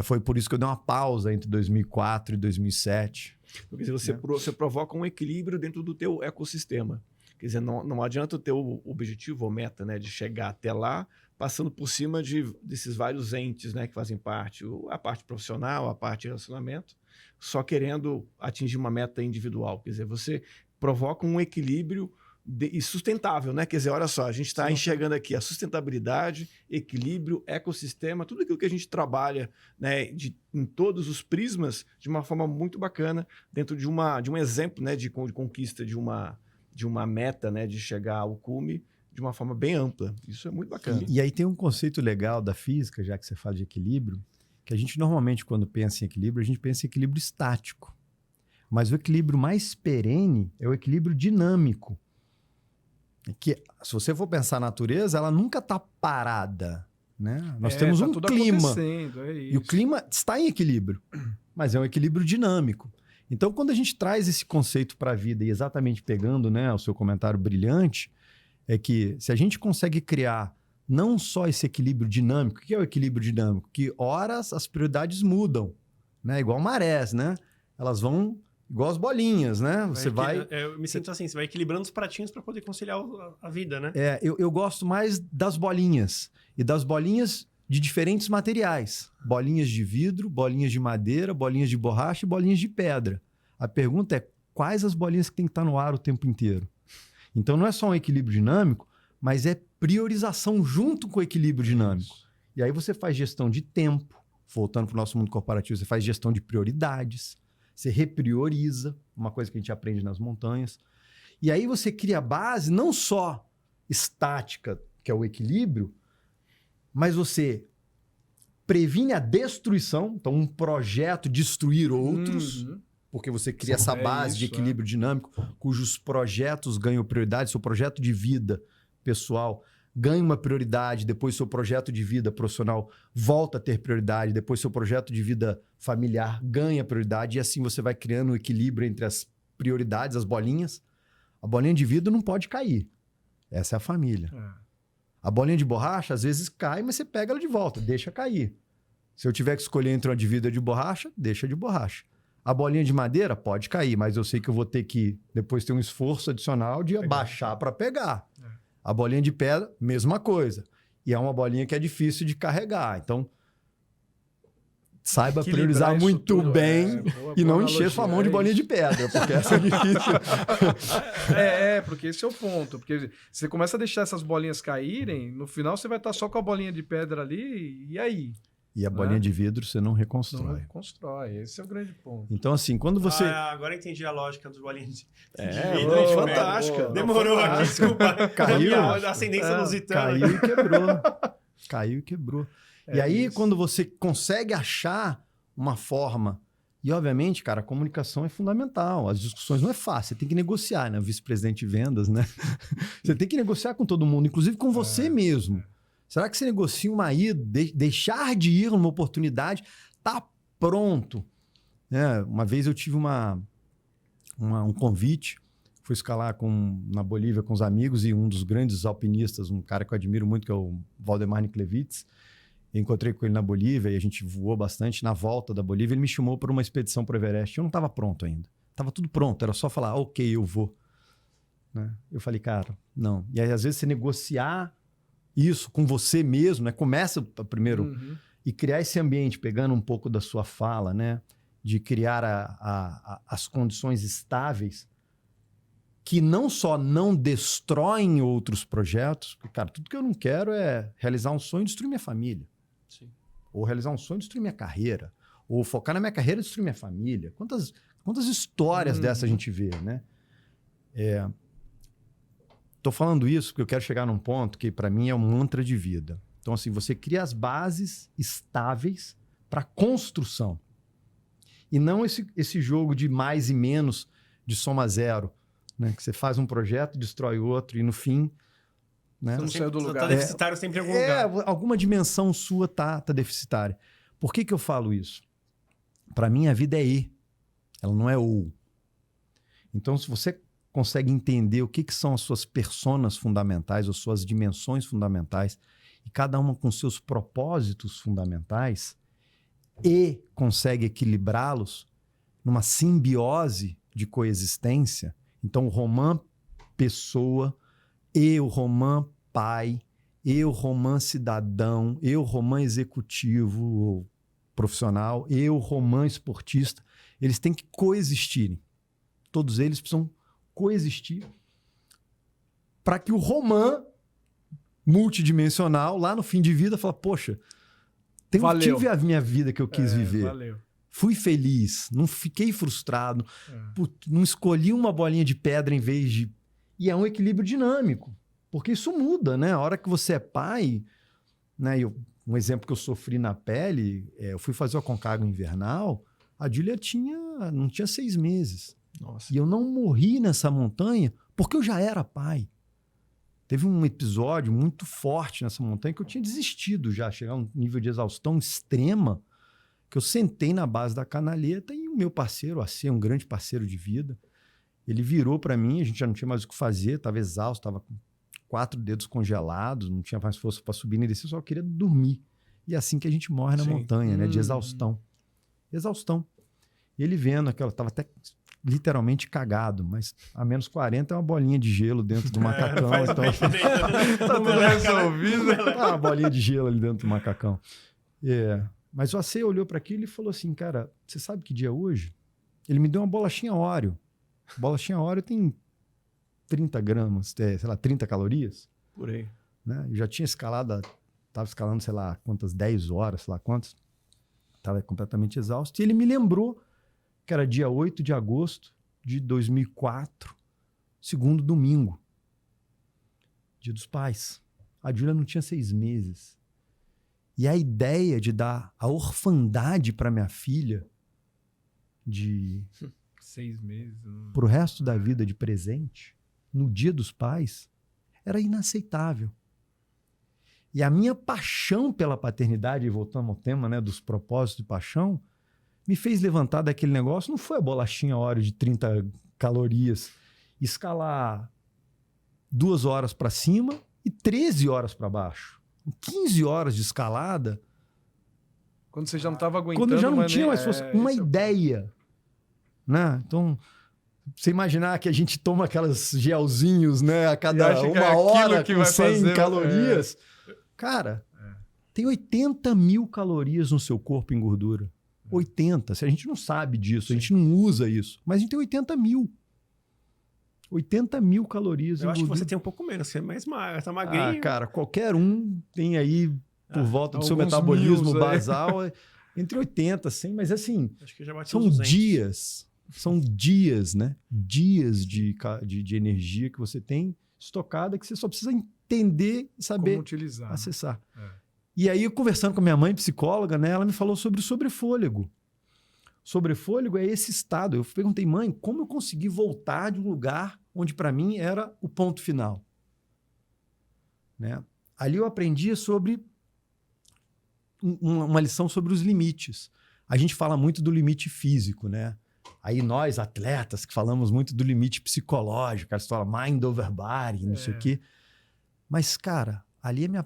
Foi por isso que eu dei uma pausa entre 2004 e 2007. Porque você provoca um equilíbrio dentro do teu ecossistema. Quer dizer, não adianta o teu objetivo ou meta, né, de chegar até lá, passando por cima desses vários entes, né, que fazem parte, a parte profissional, a parte de relacionamento, só querendo atingir uma meta individual. Quer dizer, você provoca um equilíbrio e sustentável, né? Quer dizer, olha só, a gente está enxergando aqui a sustentabilidade, equilíbrio, ecossistema, tudo aquilo que a gente trabalha, né, em todos os prismas, de uma forma muito bacana, dentro de um exemplo, né, de conquista de uma meta, né, de chegar ao cume, de uma forma bem ampla. Isso é muito bacana. E aí tem um conceito legal da física, já que você fala de equilíbrio, que a gente normalmente, quando pensa em equilíbrio, a gente pensa em equilíbrio estático. Mas o equilíbrio mais perene é o equilíbrio dinâmico. Que, se você for pensar a natureza, ela nunca está parada. Né? Nós temos um clima. E o clima está em equilíbrio, mas é um equilíbrio dinâmico. Então, quando a gente traz esse conceito para a vida, e exatamente pegando, né, o seu comentário brilhante, é que se a gente consegue criar não só esse equilíbrio dinâmico, o que é o equilíbrio dinâmico? Que horas as prioridades mudam, né? Igual marés, né? Elas vão igual as bolinhas, né? Eu me sinto assim, você vai equilibrando os pratinhos para poder conciliar a vida, né? Eu gosto mais das bolinhas. E das bolinhas de diferentes materiais. Bolinhas de vidro, bolinhas de madeira, bolinhas de borracha e bolinhas de pedra. A pergunta é, quais as bolinhas que tem que estar no ar o tempo inteiro? Então, não é só um equilíbrio dinâmico, mas é priorização junto com o equilíbrio dinâmico. E aí você faz gestão de tempo. Voltando para o nosso mundo corporativo, você faz gestão de prioridades. Você reprioriza, uma coisa que a gente aprende nas montanhas. E aí você cria a base não só estática, que é o equilíbrio, mas você previne a destruição. Então, um projeto destruir outros... Porque você cria essa base de equilíbrio dinâmico, cujos projetos ganham prioridade. Seu projeto de vida pessoal ganha uma prioridade, depois seu projeto de vida profissional volta a ter prioridade, depois seu projeto de vida familiar ganha prioridade, e assim você vai criando um equilíbrio entre as prioridades, as bolinhas. A bolinha de vidro não pode cair. Essa é a família. A bolinha de borracha, às vezes cai, mas você pega ela de volta, deixa cair. Se eu tiver que escolher entre uma de vidro e de borracha, deixa de borracha. A bolinha de madeira pode cair, mas eu sei que eu vou ter que depois ter um esforço adicional de abaixar para pegar. A bolinha de pedra, mesma coisa. E é uma bolinha que é difícil de carregar. Então, saiba priorizar muito bem e não encher sua mão de bolinha de pedra, porque essa é difícil. Porque esse é o ponto. Porque você começa a deixar essas bolinhas caírem, no final você vai estar só com a bolinha de pedra ali, e aí? E a bolinha de vidro você não reconstrói. Não reconstrói, esse é o grande ponto. Então, assim, quando você... agora entendi a lógica dos bolinhas de vidro. Fantástica. Demorou aqui, desculpa. Caiu. A ascendência lusitana. Caiu e quebrou. Caiu e quebrou. E aí, quando você consegue achar uma forma... E, obviamente, cara, a comunicação é fundamental. As discussões não é fácil. Você tem que negociar, né? Vice-presidente de vendas, né? Você tem que negociar com todo mundo, inclusive com você mesmo. Será que você negocia uma ida, deixar de ir numa oportunidade, tá pronto? Uma vez eu tive um convite, fui escalar na Bolívia com os amigos e um dos grandes alpinistas, um cara que eu admiro muito, que é o Valdemar Niklevits. Eu encontrei com ele na Bolívia e a gente voou bastante. Na volta da Bolívia, ele me chamou para uma expedição para o Everest. Eu não estava pronto ainda. Estava tudo pronto, era só falar, ok, eu vou. Né? Eu falei, cara, não. E aí, às vezes, você negociar isso com você mesmo, né? Começa primeiro e criar esse ambiente, pegando um pouco da sua fala, né? De criar as condições estáveis que não só não destroem outros projetos, porque, cara, tudo que eu não quero é realizar um sonho e destruir minha família. Sim. Ou realizar um sonho e destruir minha carreira. Ou focar na minha carreira e destruir minha família. Quantas histórias dessas a gente vê, né? Tô falando isso porque eu quero chegar num ponto que, para mim, é um mantra de vida. Então, assim, você cria as bases estáveis para construção. E não esse jogo de mais e menos, de soma zero, né? Que você faz um projeto, destrói outro e, no fim... Né? Você não saiu do lugar. Tá deficitário sempre em algum lugar. Alguma dimensão sua tá deficitária. Por que eu falo isso? Para mim, a vida é E. Ela não é ou. Então, se você consegue entender o que são as suas personas fundamentais, ou suas dimensões fundamentais, e cada uma com seus propósitos fundamentais, e consegue equilibrá-los numa simbiose de coexistência. Então, o Roman pessoa, e o Roman pai, e o Roman cidadão, e o Roman executivo ou profissional, e o Roman esportista, eles têm que coexistirem. Todos eles precisam coexistir para que o Roman multidimensional, lá no fim de vida, fala, poxa, tive a minha vida que eu quis viver. Valeu. Fui feliz, não fiquei frustrado, não escolhi uma bolinha de pedra em vez de... E é um equilíbrio dinâmico, porque isso muda, né? A hora que você é pai, né? Um exemplo que eu sofri na pele, eu fui fazer o Aconcagua invernal, a Júlia não tinha 6 meses. Nossa. E eu não morri nessa montanha porque eu já era pai. Teve um episódio muito forte nessa montanha que eu tinha desistido já, chegar a um nível de exaustão extrema, que eu sentei na base da canaleta e o meu parceiro, AC, um grande parceiro de vida, ele virou para mim, a gente já não tinha mais o que fazer, estava exausto, estava com 4 dedos congelados, não tinha mais força para subir nem descer, só queria dormir. E é assim que a gente morre na montanha, né? De exaustão. Exaustão. E ele vendo aquela, estava até literalmente cagado, mas a menos 40 é uma bolinha de gelo dentro do macacão. Então, tá tudo resolvido. Uma bolinha de gelo ali dentro do macacão. Mas o AC olhou para aquilo e falou assim, cara, você sabe que dia é hoje? Ele me deu uma bolachinha Oreo. Bolachinha Oreo tem 30 gramas, sei lá, 30 calorias. Por aí. Né? Eu já tinha escalado, estava escalando, sei lá, quantas, 10 horas, sei lá quantas. Estava completamente exausto. E ele me lembrou que era dia 8 de agosto de 2004, segundo domingo. Dia dos Pais. A Júlia não tinha 6 meses. E a ideia de dar a orfandade para minha filha de 6 meses. Pro resto da vida de presente, no Dia dos Pais, era inaceitável. E a minha paixão pela paternidade, e voltando ao tema, né, dos propósitos de paixão, me fez levantar daquele negócio. Não foi a bolachinha Oreo de 30 calorias, escalar 2 horas para cima e 13 horas para baixo. 15 horas de escalada. Quando você já não estava aguentando. Quando já não tinha mais força. Uma ideia. Né? Então, você imaginar que a gente toma aquelas gelzinhos, né? A cada uma hora com 100 calorias. Cara, tem 80 mil calorias no seu corpo em gordura. 80. Se a gente não sabe disso, a gente não usa isso. Mas a gente tem 80 mil. 80 mil calorias em gordura. Eu acho que você tem um pouco menos, você é mais magro, tá magrinho. Cara, qualquer um tem aí por volta do seu metabolismo basal entre 80 e 100, mas assim, acho que já são dias, né? Dias de energia que você tem estocada que você só precisa entender e saber como utilizar, acessar. E aí, conversando com a minha mãe, psicóloga, né, ela me falou sobre o sobrefôlego. Sobrefôlego é esse estado. Eu perguntei, mãe, como eu consegui voltar de um lugar onde para mim era o ponto final? Né? Ali eu aprendia sobre uma lição sobre os limites. A gente fala muito do limite físico, né? Aí nós, atletas, que falamos muito do limite psicológico, a história mind over body, não sei o quê. Mas, cara, ali a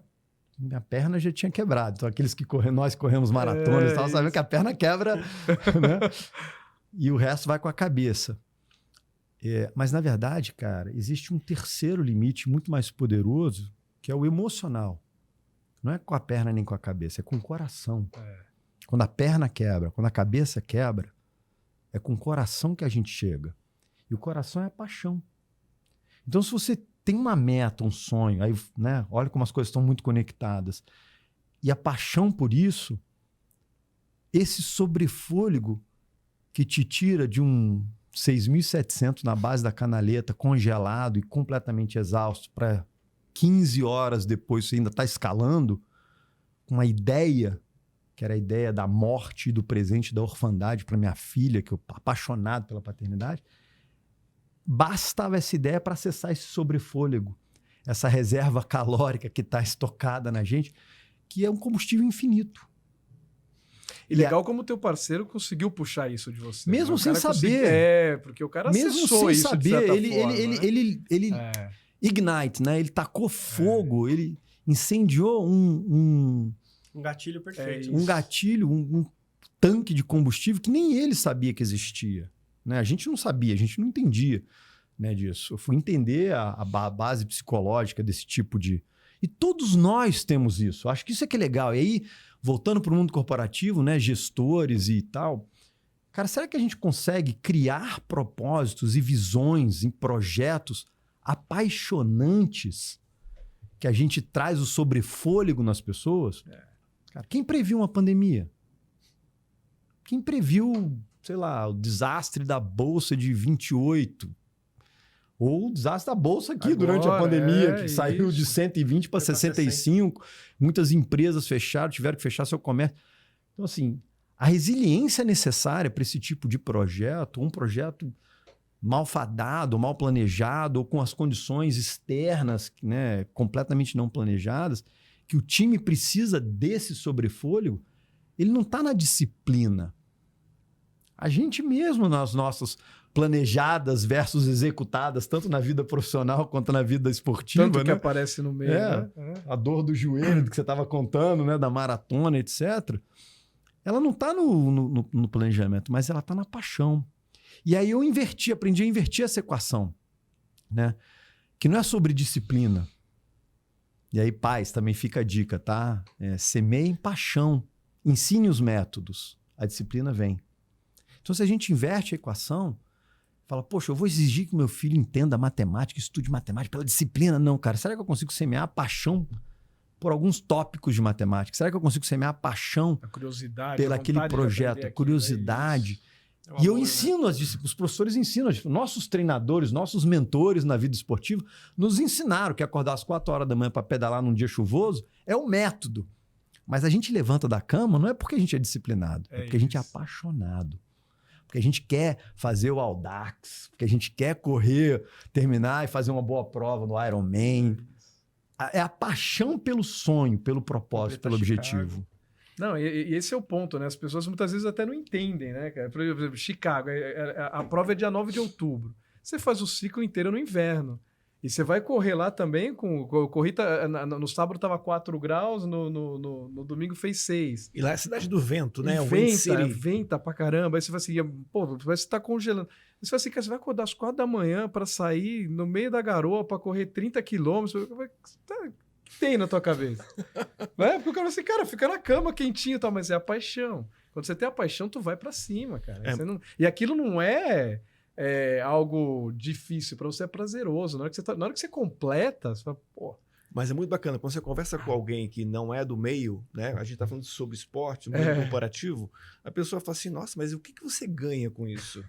minha perna já tinha quebrado. Então, aqueles que nós corremos maratonas e tal, sabem que a perna quebra, né? E o resto vai com a cabeça. Mas, na verdade, cara, existe um terceiro limite muito mais poderoso, que é o emocional. Não é com a perna nem com a cabeça, é com o coração. Quando a perna quebra, quando a cabeça quebra, é com o coração que a gente chega. E o coração é a paixão. Então, se você tem uma meta, um sonho, aí, né, olha como as coisas estão muito conectadas, e a paixão por isso, esse sobrefôlego que te tira de um 6.700 na base da canaleta, congelado e completamente exausto, para 15 horas depois você ainda está escalando, com uma ideia, que era a ideia da morte e do presente da orfandade para minha filha, que eu apaixonado pela paternidade, bastava essa ideia para acessar esse sobrefôlego, essa reserva calórica que está estocada na gente, que é um combustível infinito. E legal como o teu parceiro conseguiu puxar isso de você. Mesmo sem saber. Porque o cara mesmo acessou sem isso saber, de certa ele forma, ignite, né? Ele tacou fogo, ele incendiou um gatilho perfeito. Um gatilho, um tanque de combustível que nem ele sabia que existia. Né? A gente não sabia, a gente não entendia, né, disso. Eu fui entender a base psicológica desse tipo de... E todos nós temos isso. Acho que isso é que é legal. E aí, voltando para o mundo corporativo, né, gestores e tal, cara, será que a gente consegue criar propósitos e visões em projetos apaixonantes que a gente traz o sobrefôlego nas pessoas? Cara, quem previu uma pandemia? Quem previu, sei lá, o desastre da Bolsa de 28? Ou o desastre da Bolsa aqui agora, durante a pandemia, que saiu de 120 para 65. Muitas empresas fecharam, tiveram que fechar seu comércio. Então, assim, a resiliência necessária para esse tipo de projeto, um projeto mal fadado, mal planejado, ou com as condições externas, né, completamente não planejadas, que o time precisa desse sobrefôlego, ele não está na disciplina. A gente mesmo, nas nossas planejadas versus executadas, tanto na vida profissional quanto na vida esportiva. Tanto que né? aparece no meio. Né? A dor do joelho que você estava contando, né? Da maratona, etc. Ela não está no planejamento, mas ela está na paixão. E aí eu aprendi a invertir essa equação, né? Que não é sobre disciplina. E aí, pais, também fica a dica, tá? Semeiem paixão, ensine os métodos, a disciplina vem. Então, se a gente inverte a equação, fala, poxa, eu vou exigir que meu filho entenda matemática, estude matemática pela disciplina. Não, cara, será que eu consigo semear a paixão por alguns tópicos de matemática? Será que eu consigo semear a paixão pelo aquele projeto, a curiosidade? E eu ensino, os professores ensinam, nossos treinadores, nossos mentores na vida esportiva nos ensinaram que acordar às 4 horas da manhã para pedalar num dia chuvoso é o método. Mas a gente levanta da cama não é porque a gente é disciplinado, é porque a gente é apaixonado. Porque a gente quer fazer o Audax, porque a gente quer correr, terminar e fazer uma boa prova no Ironman. É a paixão pelo sonho, pelo propósito, pelo objetivo. Não, e esse é o ponto, né? As pessoas muitas vezes até não entendem, né, cara? Por exemplo, Chicago, a prova é dia 9 de outubro. Você faz o ciclo inteiro no inverno. E você vai correr lá também, eu corri, no sábado tava 4 graus, no domingo fez 6. E lá é a cidade do vento, né? O Venta pra caramba. Aí você fala assim, pô, você tá congelando. Aí você fala assim, cara, você vai acordar às 4 da manhã pra sair no meio da garoa pra correr 30 quilômetros. O que tem na tua cabeça? Porque o cara fala assim, cara, fica na cama quentinho e tal, mas é a paixão. Quando você tem a paixão, tu vai pra cima, cara. Você não... E aquilo não é algo difícil, para você é prazeroso. Na hora que você completa, você fala, pô. Mas é muito bacana, quando você conversa com alguém que não é do meio, né? A gente tá falando sobre esporte, no meio corporativo, a pessoa fala assim, nossa, mas o que você ganha com isso?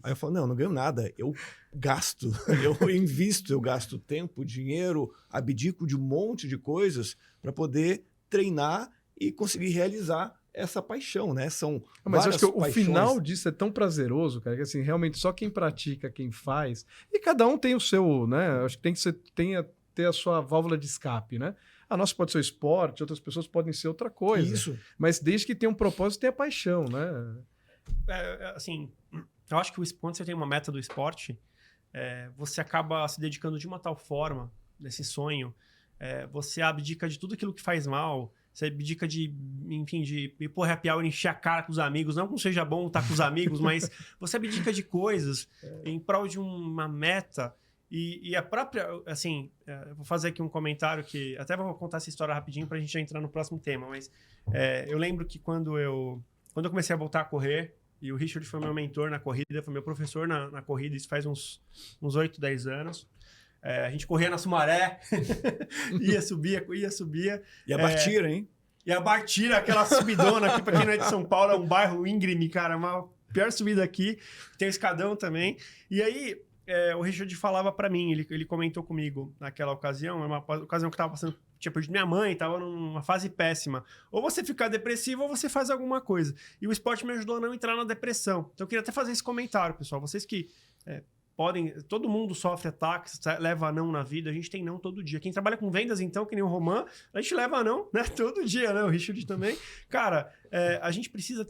Aí eu falo, não ganho nada, eu gasto, eu invisto, eu gasto tempo, dinheiro, abdico de um monte de coisas para poder treinar e conseguir realizar essa paixão, né? Mas eu acho que o final disso é tão prazeroso, cara, que assim, realmente só quem pratica, quem faz, e cada um tem o seu, né? Eu acho que ter a sua válvula de escape, né? A nossa pode ser o esporte, outras pessoas podem ser outra coisa. Isso. Mas desde que tenha um propósito, tenha paixão, né? Assim, eu acho que quando você tem uma meta do esporte, você acaba se dedicando de uma tal forma nesse sonho, você abdica de tudo aquilo que faz mal, você abdica de ir pro happy hour, encher a cara com os amigos, não que não seja bom estar com os amigos, mas você abdica de coisas em prol de uma meta. E a própria, assim, eu vou fazer aqui um comentário que até vou contar essa história rapidinho pra gente já entrar no próximo tema, mas eu lembro que quando eu comecei a voltar a correr, e o Richard foi meu mentor na corrida, foi meu professor na corrida, isso faz uns 8, 10 anos. A gente corria na Sumaré, ia, subia. E a Bartira, hein? E a Bartira, aquela subidona aqui, pra quem não é de São Paulo, é um bairro íngreme, cara, uma pior subida aqui, tem o escadão também. E aí, o Richard falava pra mim, ele comentou comigo naquela ocasião, uma ocasião que eu tava passando, tinha perdido minha mãe, tava numa fase péssima. Ou você fica depressivo ou você faz alguma coisa. E o esporte me ajudou a não entrar na depressão. Então eu queria até fazer esse comentário, pessoal. Vocês que todo mundo sofre ataques, leva não na vida, a gente tem não todo dia. Quem trabalha com vendas, então, que nem o Roman, a gente leva não, né? Todo dia, né? O Richard também. Cara, a gente precisa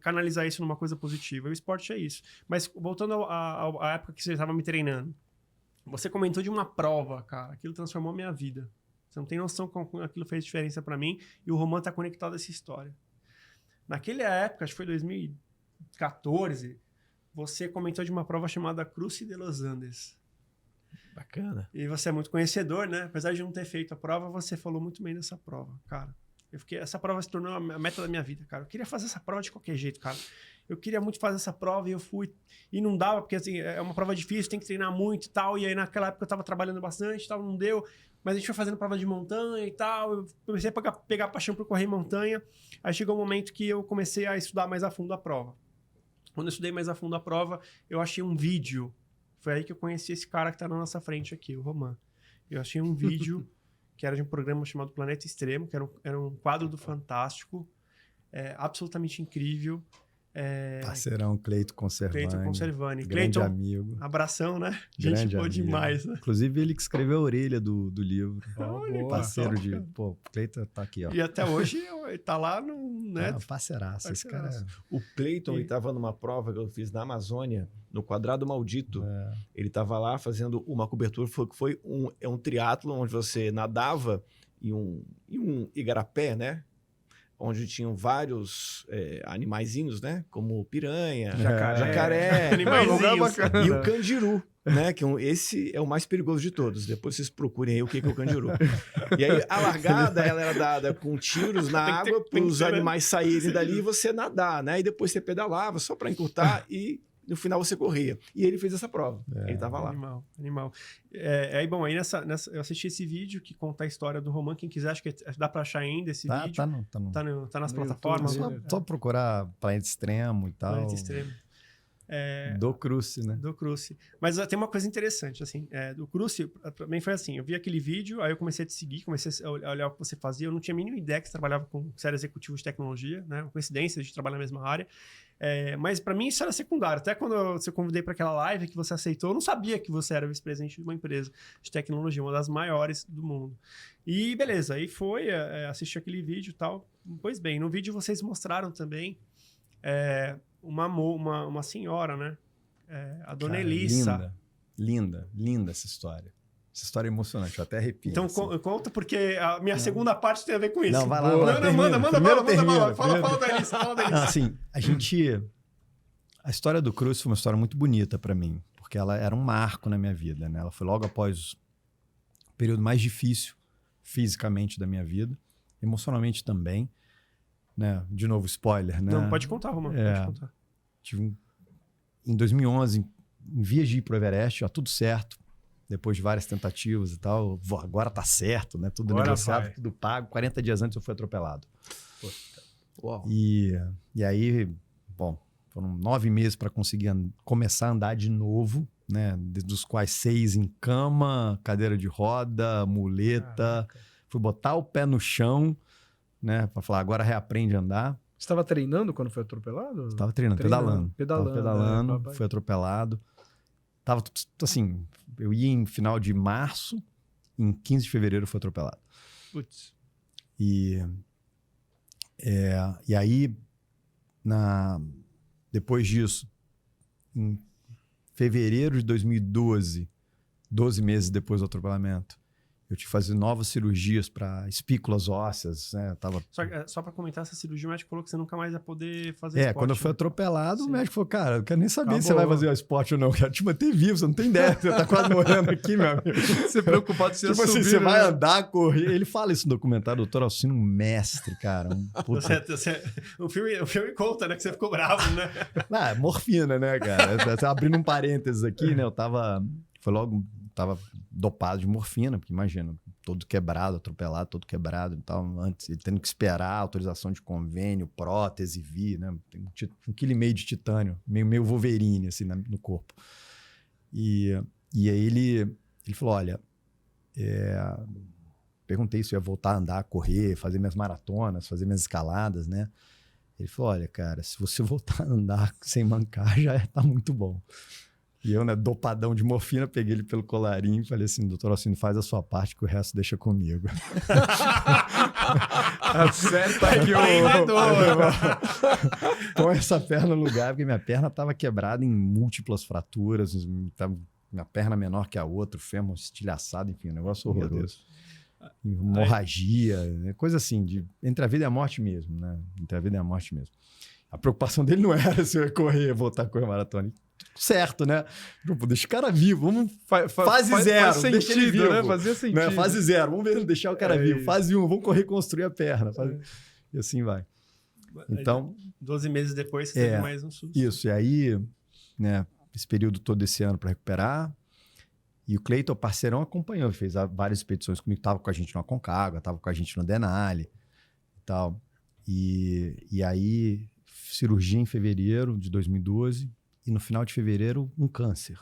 canalizar isso numa coisa positiva. O esporte é isso. Mas voltando à época que você estava me treinando, você comentou de uma prova, cara. Aquilo transformou a minha vida. Você não tem noção como aquilo fez diferença para mim, e o Roman tá conectado a essa história. Naquela época, acho que foi 2014, você comentou de uma prova chamada Cruce de los Andes. Bacana. E você é muito conhecedor, né? Apesar de não ter feito a prova, você falou muito bem dessa prova, cara. Essa prova se tornou a meta da minha vida, cara. Eu queria fazer essa prova de qualquer jeito, cara. Eu queria muito fazer essa prova e eu fui. E não dava, porque assim, é uma prova difícil, tem que treinar muito e tal. E aí naquela época eu tava trabalhando bastante e tal, não deu. Mas a gente foi fazendo prova de montanha e tal. Eu comecei a pegar paixão por correr montanha. Aí chegou um momento que eu comecei a estudar mais a fundo a prova. Quando eu estudei mais a fundo a prova, eu achei um vídeo. Foi aí que eu conheci esse cara que tá na nossa frente aqui, o Roman. Eu achei um vídeo que era de um programa chamado Planeta Extremo, que era um quadro do Fantástico, absolutamente incrível. Parceirão, Cleito Conservani. Grande amigo. Abração, né? Grande gente boa amigo. Demais, né? Inclusive, ele que escreveu a orelha do livro. Parceiro de... Pô, o Cleiton tá aqui, ó. E até hoje ele tá lá no... Né? Parceiraço. Esse cara... O Cleiton, ele tava numa prova que eu fiz na Amazônia, no Quadrado Maldito. Ele tava lá fazendo uma cobertura, foi um triatlo onde você nadava em um igarapé, né? Onde tinham vários animaizinhos, né? Como piranha, jacaré, e o candiru, né? Que esse é o mais perigoso de todos. Depois vocês procurem aí o que é o candiru. E aí a largada ela era dada com tiros na água para os animais saírem dali e você nadar, né? E depois você pedalava só para encurtar e no final você corria. E ele fez essa prova. Ele tava lá. Animal. Bom, aí eu assisti esse vídeo que conta a história do Roman. Quem quiser, acho que dá pra achar ainda esse vídeo. Tá nas plataformas. Só procurar Planeta Extremo e tal. Planeta Extremo. Do Cruce, né? Do Cruce. Mas tem uma coisa interessante, assim, do Cruce, também foi assim, eu vi aquele vídeo, aí eu comecei a te seguir, comecei a olhar o que você fazia, eu não tinha a mínima ideia que você trabalhava com série executivo de tecnologia, né? Uma coincidência de trabalhar na mesma área. Mas para mim isso era secundário. Até quando eu convidei para aquela live que você aceitou, eu não sabia que você era vice-presidente de uma empresa de tecnologia, uma das maiores do mundo. E beleza, aí foi, assisti aquele vídeo e tal. Pois bem, no vídeo vocês mostraram também uma senhora, né? A dona Elissa. Linda. linda essa história. Essa história é emocionante, eu até arrepio. Então conta, porque a minha segunda parte tem a ver com isso. Não, vai lá. Não, manda bala. Fala da Elissa, Não, assim, a história do Cruz foi uma história muito bonita para mim, porque ela era um marco na minha vida, né? Ela foi logo após o período mais difícil fisicamente da minha vida, emocionalmente também, né? De novo, spoiler, né? Não, pode contar, Romano, pode contar. Em 2011, em vias de ir pro Everest, já tudo certo, depois de várias tentativas e tal, agora tá certo, né? Tudo agora negociado, vai. tudo pago. 40 dias antes eu fui atropelado. Uau. E aí, bom, foram 9 meses para conseguir começar a andar de novo, né? Dos quais 6 em cama, cadeira de roda, muleta. Caraca. Fui botar o pé no chão, né? Para falar, agora reaprende a andar. Você estava treinando quando foi atropelado? Estava treinando, pedalando, fui atropelado. Tava assim, eu ia em final de março, em 15 de fevereiro fui atropelado. Putz. E aí, depois disso, em fevereiro de 2012, 12 meses depois do atropelamento, eu tive que fazer novas cirurgias para espículas ósseas, né? Só para comentar, essa cirurgia, o médico falou que você nunca mais ia poder fazer esporte. Quando eu fui atropelado, Sim. o médico falou, cara, eu quero nem saber Acabou. se você vai fazer o esporte ou não. Eu quero te manter vivo, você não tem ideia. Você tá quase morrendo aqui, meu amigo. Você preocupado se Tipo assim, você vai andar, correr. Ele fala isso no documentário, doutor Alcino, um mestre, cara. O filme conta, né? Que você ficou bravo, né? Morfina, né, cara? Abrindo um parênteses aqui, né? Tava dopado de morfina, porque imagina, todo quebrado, atropelado, todo quebrado e tal, antes, ele tendo que esperar a autorização de convênio, prótese, né? Tem 1,5 kg de titânio, meio Wolverine, assim, no corpo. E aí ele falou, olha, perguntei se eu ia voltar a andar, correr, fazer minhas maratonas, fazer minhas escaladas, né? Ele falou, olha, cara, se você voltar a andar sem mancar, tá muito bom. E eu, né, dopadão de morfina, peguei ele pelo colarinho e falei assim, doutor Alcino, faz a sua parte que o resto deixa comigo. Acerta aqui Põe essa perna no lugar, porque minha perna estava quebrada em múltiplas fraturas, minha perna menor que a outra, o fêmur estilhaçado, enfim, um negócio horroroso. Hemorragia, coisa assim, entre a vida e a morte mesmo, né? Entre a vida e a morte mesmo. A preocupação dele não era se eu ia correr, voltar a correr maratona. Certo, né? Deixa o cara vivo. Vamos fase 0. Faz sentido, né? Fazia sentido. Né? Fase 0. Vamos ver, deixar o cara vivo. Fase 1, vamos correr construir a perna. E assim vai. Então, 12 meses depois você teve mais um susto. Isso. E aí, né, esse período todo esse ano para recuperar. E o Cleiton, parceirão, acompanhou. Fez várias expedições comigo. Tava com a gente no Aconcagua, tava com a gente no Denali e tal. E aí, cirurgia em fevereiro de 2012. E no final de fevereiro, um câncer.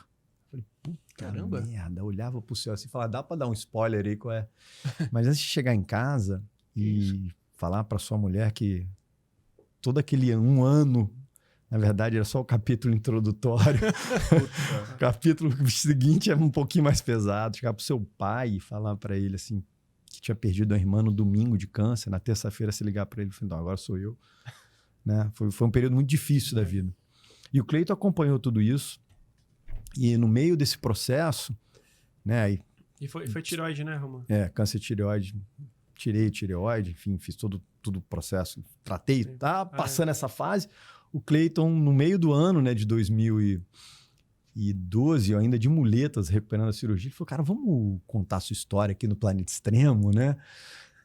Falei, puta caramba, merda. Eu olhava pro céu assim e falava, dá pra dar um spoiler aí, qual é? Mas antes de chegar em casa e falar pra sua mulher que todo aquele um ano, na verdade, era só o capítulo introdutório. O capítulo seguinte é um pouquinho mais pesado. Chegar pro seu pai e falar pra ele assim, que tinha perdido a irmã no domingo de câncer, na terça-feira se ligar pra ele e falar, não, agora sou eu. Né? Foi um período muito difícil da vida. E o Cleiton acompanhou tudo isso. E no meio desse processo, né? E foi tireoide, né, Romano? Câncer de tireoide. Tirei tireoide, enfim, fiz todo o processo. Tratei, tá passando essa fase. O Cleiton, no meio do ano, né, de 2012, eu ainda de muletas, recuperando a cirurgia, ele falou, cara, vamos contar a sua história aqui no Planeta Extremo, né?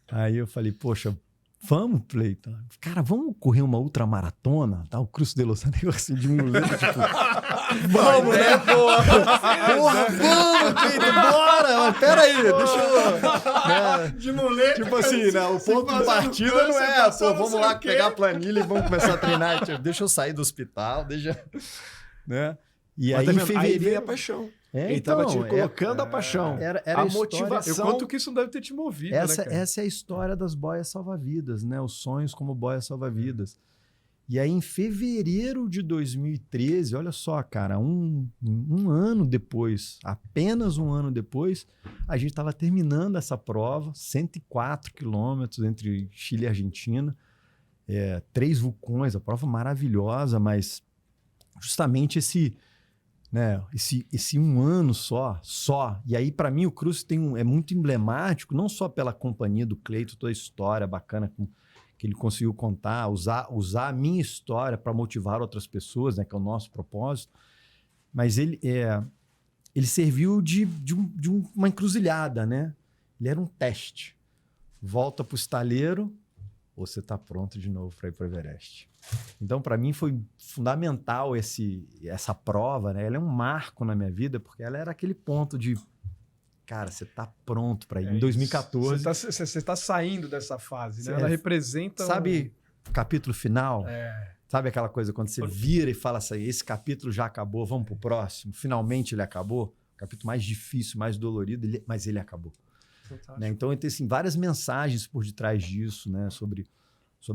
Aí eu falei, poxa, vamos, Cleiton. Cara, vamos correr uma ultramaratona, tá? O Cruz de Los Angeles, assim, de muleta, tipo... Vamos, né, porra? Porra, vamos, Cleiton, bora! Mas peraí, deixa eu... Né? De muleta. Tipo assim, né? O ponto de partida não é, pô, vamos lá pegar a planilha e vamos começar a treinar. Tipo, deixa eu sair do hospital, né? E aí, em fevereiro... Aí veio a paixão. Ele tava te colocando a paixão. Era a motivação. Eu conto que isso não deve ter te movido, essa, né, cara? Essa é a história das boias salva-vidas, né? Os sonhos como boias salva-vidas. E aí, em fevereiro de 2013, olha só, cara, um ano depois, apenas um ano depois, a gente estava terminando essa prova, 104 quilômetros entre Chile e Argentina, 3 vulcões, a prova maravilhosa, mas justamente né? Esse um ano só. E aí, para mim, o Cruce é muito emblemático, não só pela companhia do Cleiton, toda a história bacana que ele conseguiu contar, usar a minha história para motivar outras pessoas, né? Que é o nosso propósito. Mas ele serviu de uma encruzilhada, né? Ele era um teste. Volta para o estaleiro, ou você está pronto de novo para ir para o Everest. Então, para mim, foi fundamental essa prova, né? Ela é um marco na minha vida, porque ela era aquele ponto de, cara, você está pronto para ir. Em 2014... Você tá saindo dessa fase, né? Ela representa... Sabe o capítulo final? Sabe aquela coisa quando você vira e fala assim, esse capítulo já acabou, vamos pro próximo? Finalmente ele acabou. O capítulo mais difícil, mais dolorido, mas ele acabou. Né? Então, tem assim, várias mensagens por detrás disso, né? Sobre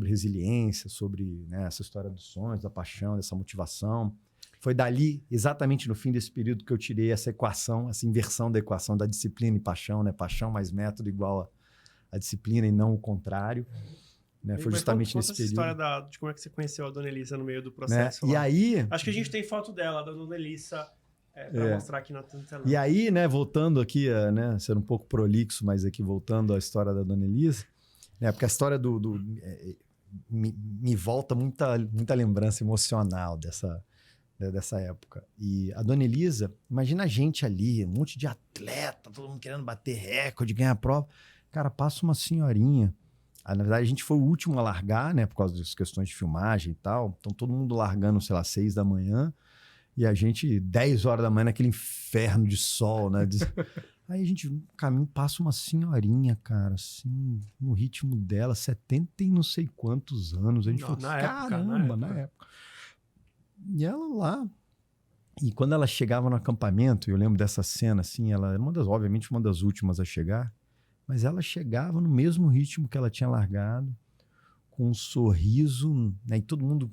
resiliência, sobre, né, essa história dos sonhos, da paixão, dessa motivação. Foi dali, exatamente no fim desse período, que eu tirei essa equação, essa inversão da equação da disciplina e paixão, né? Paixão mais método igual a disciplina e não o contrário. Né? Foi justamente nesse período. Conta essa história de como é que você conheceu a Dona Elissa no meio do processo. Né? E aí... Acho que a gente tem foto dela, da Dona Elissa, para mostrar aqui na tela. E aí, né, voltando aqui, né, sendo um pouco prolixo, mas aqui voltando à história da Dona Elissa, né, porque a história me volta muita lembrança emocional dessa época. E a Dona Elisa, imagina a gente ali, um monte de atleta, todo mundo querendo bater recorde, ganhar prova. Cara, passa uma senhorinha. Na verdade, a gente foi o último a largar, né, por causa das questões de filmagem e tal. Então, todo mundo largando, sei lá, 6 da manhã. E a gente, 10 horas da manhã, naquele inferno de sol, né? Aí a gente, no caminho, passa uma senhorinha, cara, assim, no ritmo dela, 70 e não sei quantos anos. A gente falou, caramba, na época. E ela lá. E quando ela chegava no acampamento, eu lembro dessa cena, assim, ela era obviamente uma das últimas a chegar, mas ela chegava no mesmo ritmo que ela tinha largado, com um sorriso, né? E todo mundo...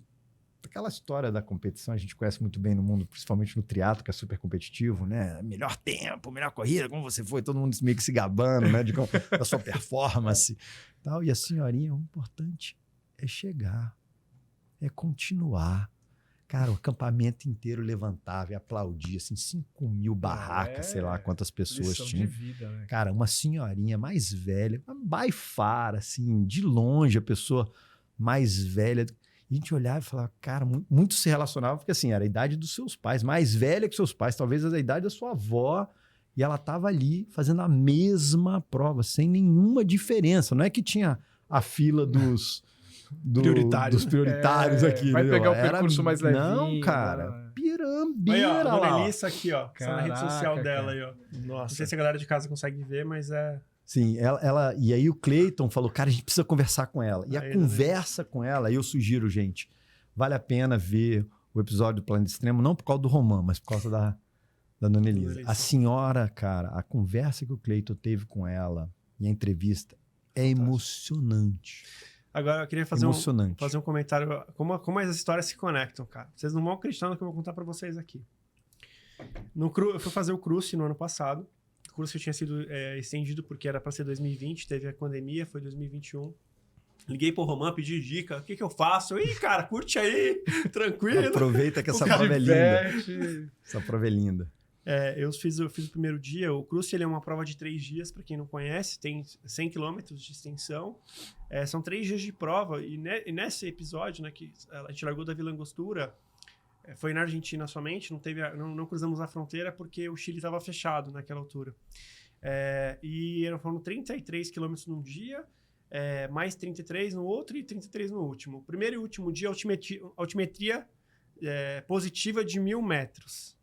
Aquela história da competição a gente conhece muito bem no mundo, principalmente no triatlo, que é super competitivo, né? Melhor tempo, melhor corrida, como você foi, todo mundo meio que se gabando, né? Da sua performance. Tal. E a senhorinha, o importante é chegar, é continuar. Cara, o acampamento inteiro levantava e aplaudia, assim, 5 mil barracas, sei lá quantas pessoas tinham. De vida, né? Cara, uma senhorinha mais velha, by far, assim, de longe, a pessoa mais velha. E a gente olhava e falava, cara, muito se relacionava, porque assim, era a idade dos seus pais, mais velha que seus pais, talvez a idade da sua avó, e ela estava ali fazendo a mesma prova, sem nenhuma diferença. Não é que tinha a fila dos prioritários aqui. Vai pegar o percurso mais levinho. Não, cara, pirambeira. Olha, a Dona Elissa aqui, ó. Caraca, na rede social dela aí, ó. Nossa. Não sei se a galera de casa consegue ver, mas é... Sim, e aí o Cleiton falou, cara, a gente precisa conversar com ela. E a conversa com ela, eu sugiro, gente, vale a pena ver o episódio do Planeta Extremo, não por causa do Romã, mas por causa da Dona Elisa. A senhora, cara, a conversa que o Cleiton teve com ela e a entrevista é emocionante. Agora, eu queria fazer um comentário, como as histórias se conectam, cara. Vocês não vão acreditar no que eu vou contar pra vocês aqui. Eu fui fazer o Cruce no ano passado. O curso tinha sido estendido porque era para ser 2020, teve a pandemia, foi 2021. Liguei pro Romã, pedi dica, o que eu faço? Ih, cara, curte aí, tranquilo. Aproveita que essa prova é linda. Essa prova é linda. Eu fiz o primeiro dia. O Cruce ele é uma prova de 3 dias, para quem não conhece, tem 100 km de extensão. São 3 dias de prova, e nesse episódio, né, que a gente largou da Vila Angostura, foi na Argentina somente, não cruzamos a fronteira porque o Chile estava fechado naquela altura. E foram 33 quilômetros num dia, mais 33 no outro e 33 no último. O primeiro e último dia, altimetria positiva de 1.000 metros.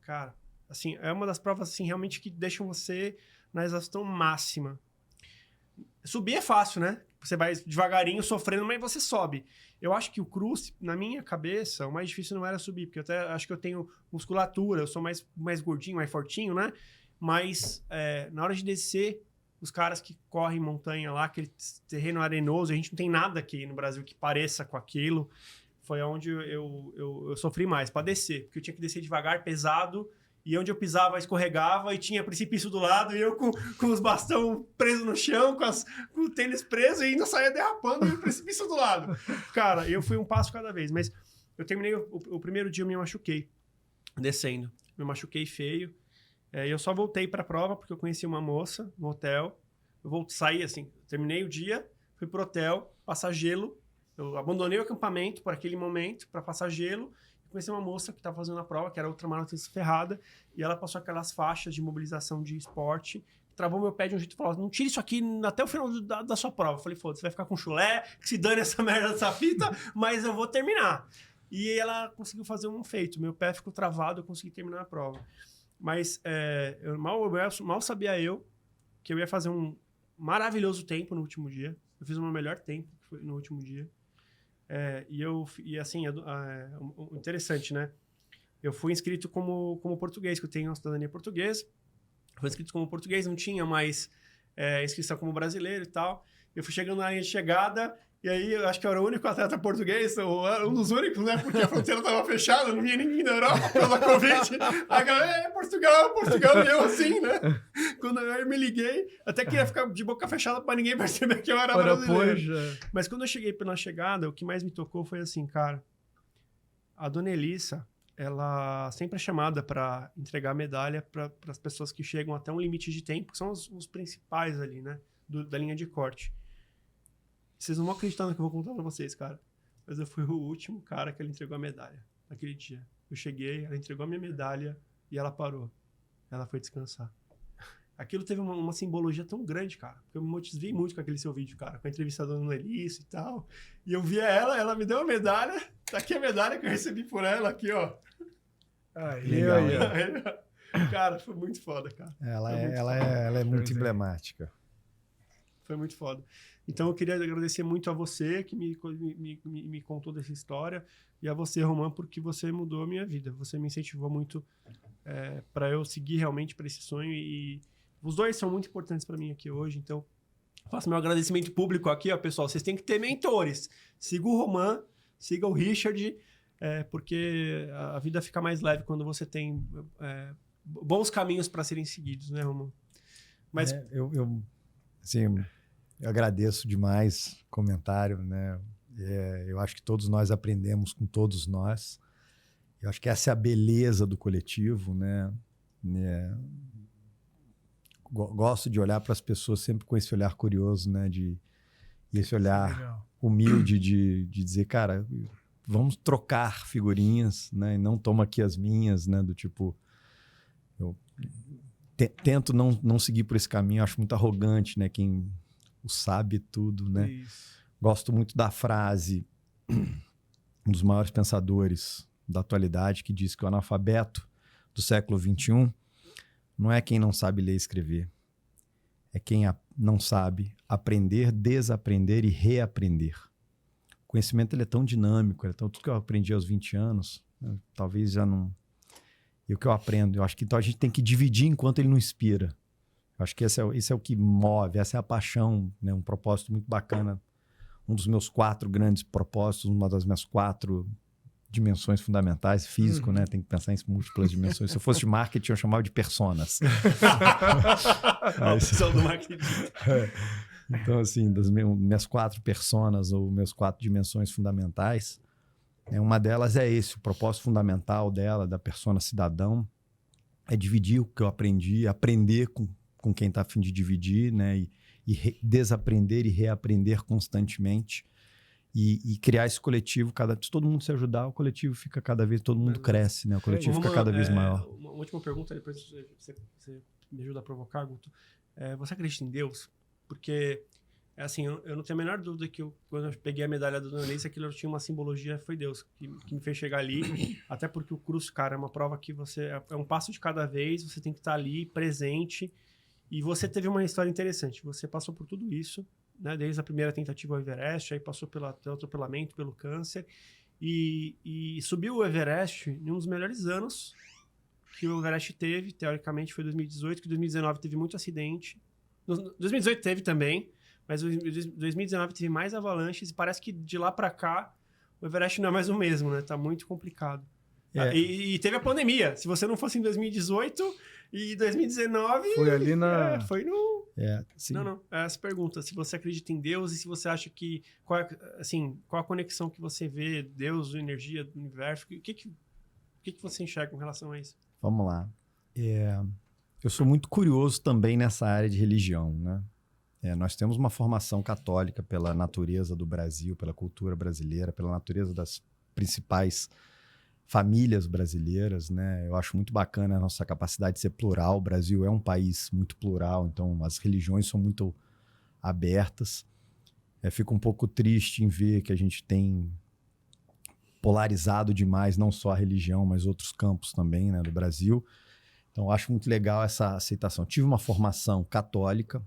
Cara, assim, é uma das provas assim, realmente que deixam você na exaustão máxima. Subir é fácil, né? Você vai devagarinho, sofrendo, mas você sobe. Eu acho que o Cruce, na minha cabeça, o mais difícil não era subir, porque eu até acho que eu tenho musculatura, eu sou mais gordinho, mais fortinho, né? Mas na hora de descer, os caras que correm montanha lá, aquele terreno arenoso, a gente não tem nada aqui no Brasil que pareça com aquilo, foi onde eu sofri mais, para descer, porque eu tinha que descer devagar, pesado, e onde eu pisava, escorregava e tinha precipício do lado, e eu com os bastão presos no chão, com o tênis preso, e ainda saía derrapando e o precipício do lado. Cara, eu fui um passo cada vez, mas eu terminei o primeiro dia, eu me machuquei. descendo. Me machuquei feio. E eu só voltei pra prova porque eu conheci uma moça no hotel. Eu saí assim, terminei o dia, fui pro hotel, passar gelo. Eu abandonei o acampamento por aquele momento para passar gelo. Conheci uma moça que estava fazendo a prova, que era ultramaratonista ferrada, e ela passou aquelas faixas de mobilização de esporte, travou meu pé de um jeito e falou: não tire isso aqui até o final da sua prova. Eu falei: foda-se, vai ficar com chulé, que se dane essa merda dessa fita, mas eu vou terminar. E ela conseguiu fazer um feito, meu pé ficou travado, eu consegui terminar a prova. Mas mal sabia eu que eu ia fazer um maravilhoso tempo no último dia. Eu fiz o meu melhor tempo no último dia. Interessante, né? Eu fui inscrito como português, que eu tenho uma cidadania portuguesa. Fui inscrito como português, não tinha mais inscrição como brasileiro e tal. Eu fui chegando na linha de chegada, e aí eu acho que eu era o único atleta português, ou um dos únicos, né? Porque a fronteira estava fechada, não vinha ninguém da Europa pela Covid. A galera, Portugal, e eu assim, né? Quando eu me liguei, até queria ficar de boca fechada para ninguém perceber que eu era brasileiro. Mas quando eu cheguei pela chegada, o que mais me tocou foi assim, cara, a dona Elissa, ela sempre é chamada para entregar medalha para as pessoas que chegam até um limite de tempo, que são os principais ali, né? Da linha de corte. Vocês não vão acreditar no que eu vou contar pra vocês, cara. Mas eu fui o último cara que ela entregou a medalha naquele dia. Eu cheguei, ela entregou a minha medalha e ela parou. Ela foi descansar. Aquilo teve uma simbologia tão grande, cara. Porque eu me motivei muito com aquele seu vídeo, cara. Com a entrevista da Dona Elissa e tal. E eu via ela me deu a medalha. Tá aqui a medalha que eu recebi por ela, aqui, ó. Legal. Cara, foi muito foda, cara. Ela é muito emblemática. Foi muito foda. Então, eu queria agradecer muito a você que me contou dessa história e a você, Roman, porque você mudou a minha vida. Você me incentivou muito para eu seguir realmente para esse sonho e os dois são muito importantes para mim aqui hoje. Então, faço meu agradecimento público aqui, ó, pessoal. Vocês têm que ter mentores. Siga o Roman, siga o Richard, porque a vida fica mais leve quando você tem bons caminhos para serem seguidos, né, Roman? Mas... Eu agradeço demais o comentário, né? Eu acho que todos nós aprendemos com todos nós. Eu acho que essa é a beleza do coletivo, né? Gosto de olhar para as pessoas sempre com esse olhar curioso, né? E esse olhar humilde de dizer, cara, vamos trocar figurinhas, né? E não toma aqui as minhas, né? Do tipo, eu tento não seguir por esse caminho. Acho muito arrogante, né? Quem sabe tudo, né? Isso. Gosto muito da frase, um dos maiores pensadores da atualidade, que diz que o analfabeto do século XXI não é quem não sabe ler e escrever, é quem não sabe aprender, desaprender e reaprender. O conhecimento ele é tão dinâmico, tudo que eu aprendi aos 20 anos, talvez já não... E o que eu aprendo, eu acho que então a gente tem que dividir enquanto ele não inspira. Eu acho que esse é o que move, essa é a paixão, né? Um propósito muito bacana. Um dos meus 4 grandes propósitos, uma das minhas 4 dimensões fundamentais, físico, né? Tem que pensar em múltiplas dimensões. Se eu fosse de marketing, eu chamava de personas. A opção do marketing. Então, assim, das minhas 4 personas ou meus 4 dimensões fundamentais, uma delas é esse, o propósito fundamental dela, da persona cidadão, é dividir o que eu aprendi, aprender com quem está a fim de dividir, né? E desaprender e reaprender constantemente e criar esse coletivo. Se todo mundo se ajudar, o coletivo fica cada vez, todo mundo cresce, né? O coletivo fica cada vez maior. Uma última pergunta, depois você me ajuda a provocar, Guto. Você acredita em Deus? Porque, assim, eu não tenho a menor dúvida que quando eu peguei a medalha da Dona Elissa, aquilo tinha uma simbologia, foi Deus que me fez chegar ali. Até porque o Cruz, cara, é uma prova que é um passo de cada vez, você tem que estar ali, presente. E você teve uma história interessante. Você passou por tudo isso, né? Desde a primeira tentativa ao Everest, aí passou pelo atropelamento, pelo câncer. E subiu o Everest em um dos melhores anos que o Everest teve. Teoricamente foi 2018, que 2019 teve muito acidente. 2018 teve também, mas 2019 teve mais avalanches. E parece que de lá para cá o Everest não é mais o mesmo, né? Tá muito complicado. E teve a pandemia. Se você não fosse em 2018... E 2019... Foi ali na... foi no... sim. Não. Essa pergunta. Se você acredita em Deus e se você acha que... Qual a conexão que você vê? Deus, energia do universo? O que que você enxerga com relação a isso? Vamos lá. Eu sou muito curioso também nessa área de religião, né? Nós temos uma formação católica pela natureza do Brasil, pela cultura brasileira, pela natureza das principais famílias brasileiras, né? Eu acho muito bacana a nossa capacidade de ser plural. O Brasil é um país muito plural, então as religiões são muito abertas. Fico um pouco triste em ver que a gente tem polarizado demais, não só a religião, mas outros campos também, né, do Brasil. Então, eu acho muito legal essa aceitação. Tive uma formação católica,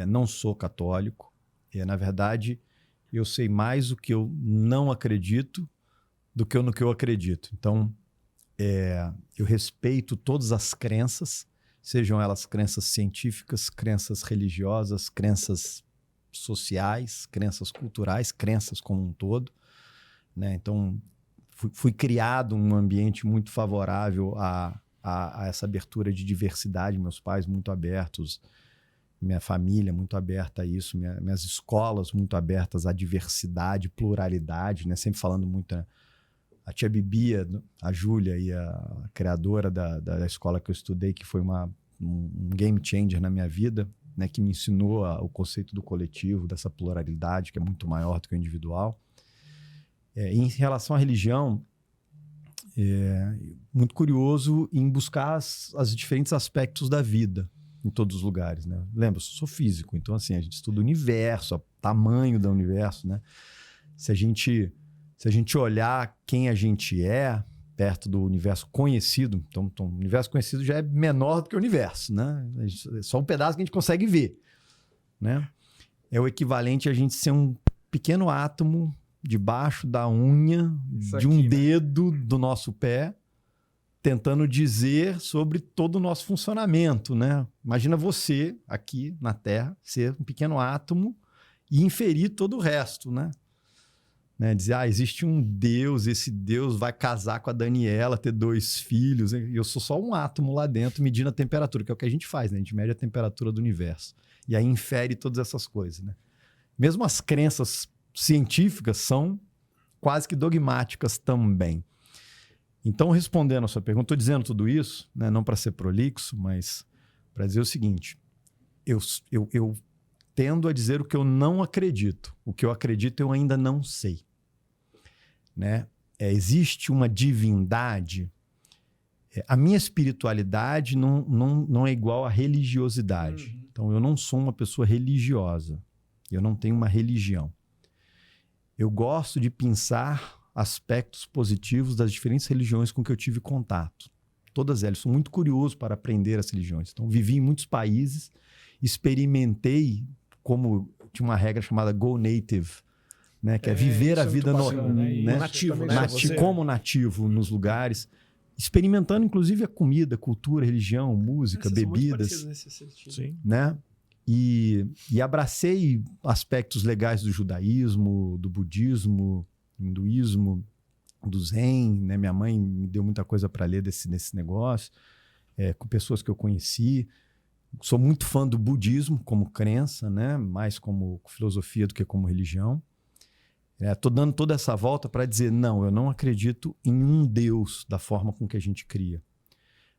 não sou católico. Na verdade, eu sei mais o que eu não acredito do que no que eu acredito. Então, eu respeito todas as crenças, sejam elas crenças científicas, crenças religiosas, crenças sociais, crenças culturais, crenças como um todo, né? Então, fui criado num ambiente muito favorável a essa abertura de diversidade, meus pais muito abertos, minha família muito aberta a isso, minhas escolas muito abertas à diversidade, pluralidade, né? Sempre falando muito, né? A tia Bibia, a Júlia, e a criadora da escola que eu estudei, que foi um game changer na minha vida, né? Que me ensinou o conceito do coletivo, dessa pluralidade, que é muito maior do que o individual. Em relação à religião, muito curioso em buscar os diferentes aspectos da vida em todos os lugares, né? Lembra, eu sou físico, então assim, a gente estuda o universo, o tamanho do universo, né? Se a gente olhar quem a gente é perto do universo conhecido, então o universo conhecido já é menor do que o universo, né? É só um pedaço que a gente consegue ver, né? É o equivalente a gente ser um pequeno átomo debaixo da unha de um dedo do nosso pé, tentando dizer sobre todo o nosso funcionamento, né? Imagina você, aqui na Terra, ser um pequeno átomo e inferir todo o resto, né? Dizer, existe um Deus, esse Deus vai casar com a Daniela, ter 2 filhos, e eu sou só um átomo lá dentro medindo a temperatura, que é o que a gente faz, né? A gente mede a temperatura do universo. E aí infere todas essas coisas, né? Mesmo as crenças científicas são quase que dogmáticas também. Então, respondendo a sua pergunta, estou dizendo tudo isso, né, não para ser prolixo, mas para dizer o seguinte, eu tendo a dizer o que eu não acredito. O que eu acredito eu ainda não sei. Né? Existe uma divindade. A minha espiritualidade não é igual à religiosidade. Uhum. Então, eu não sou uma pessoa religiosa. Eu não tenho uma religião. Eu gosto de pensar aspectos positivos das diferentes religiões com que eu tive contato. Todas elas. Sou muito curioso para aprender as religiões. Então, vivi em muitos países, experimentei, como tinha uma regra chamada Go Native, né? Que é viver a vida nativo, né? Como nativo nos lugares, experimentando inclusive a comida, cultura, religião, música, bebidas. Nesse sentido. Sim. Né? E abracei aspectos legais do judaísmo, do budismo, hinduísmo, do zen, né? Minha mãe me deu muita coisa para ler nesse negócio, com pessoas que eu conheci. Sou muito fã do budismo como crença, né? Mais como filosofia do que como religião. Estou dando toda essa volta para dizer, não, eu não acredito em um Deus da forma com que a gente cria.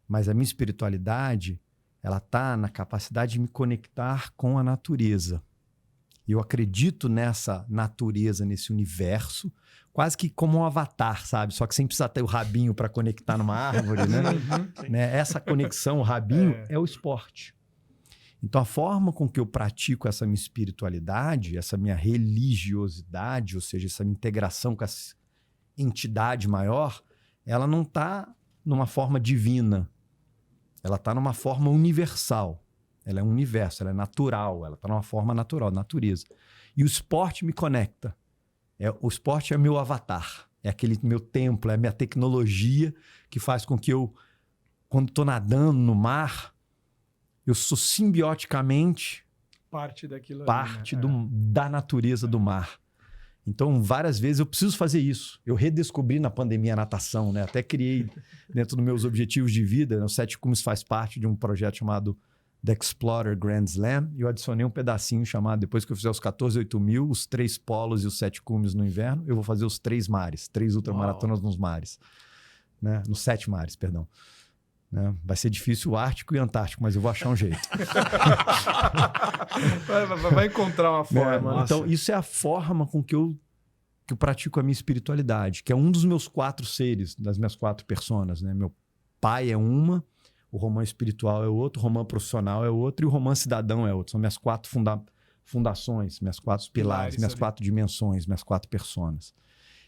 Mas a minha espiritualidade, ela está na capacidade de me conectar com a natureza. E eu acredito nessa natureza, nesse universo, quase que como um avatar, sabe? Só que sem precisar ter o rabinho para conectar numa árvore, né? Essa conexão, o rabinho, é o esporte. Então, a forma com que eu pratico essa minha espiritualidade, essa minha religiosidade, ou seja, essa minha integração com essa entidade maior, ela não está numa forma divina. Ela está numa forma universal. Ela é um universo, ela é natural, ela está numa forma natural, natureza. E o esporte me conecta. O esporte é meu avatar, é aquele meu templo, é a minha tecnologia que faz com que eu, quando estou nadando no mar, eu sou simbioticamente parte daquilo parte ali, né? da natureza do mar. Então, várias vezes eu preciso fazer isso. Eu redescobri na pandemia a natação, né? Até criei dentro dos meus objetivos de vida, o 7 Cumes faz parte de um projeto chamado The Explorer Grand Slam, e eu adicionei um pedacinho chamado, depois que eu fizer os 14, 8 mil, os 3 polos e os 7 cumes no inverno, eu vou fazer os 3 mares, 3 ultramaratonas nos mares. né? Nos 7 mares, perdão. Né? Vai ser difícil o Ártico e o Antártico, mas eu vou achar um jeito. vai encontrar uma forma. Né? Então, isso é a forma com que eu pratico a minha espiritualidade, que é um dos meus 4 seres, das minhas 4 personas. Né? Meu pai é uma, o romã espiritual é outro, o romã profissional é outro e o romã cidadão é outro. São minhas 4 fundações, minhas 4 pilares, minhas 4 dimensões, minhas 4 personas.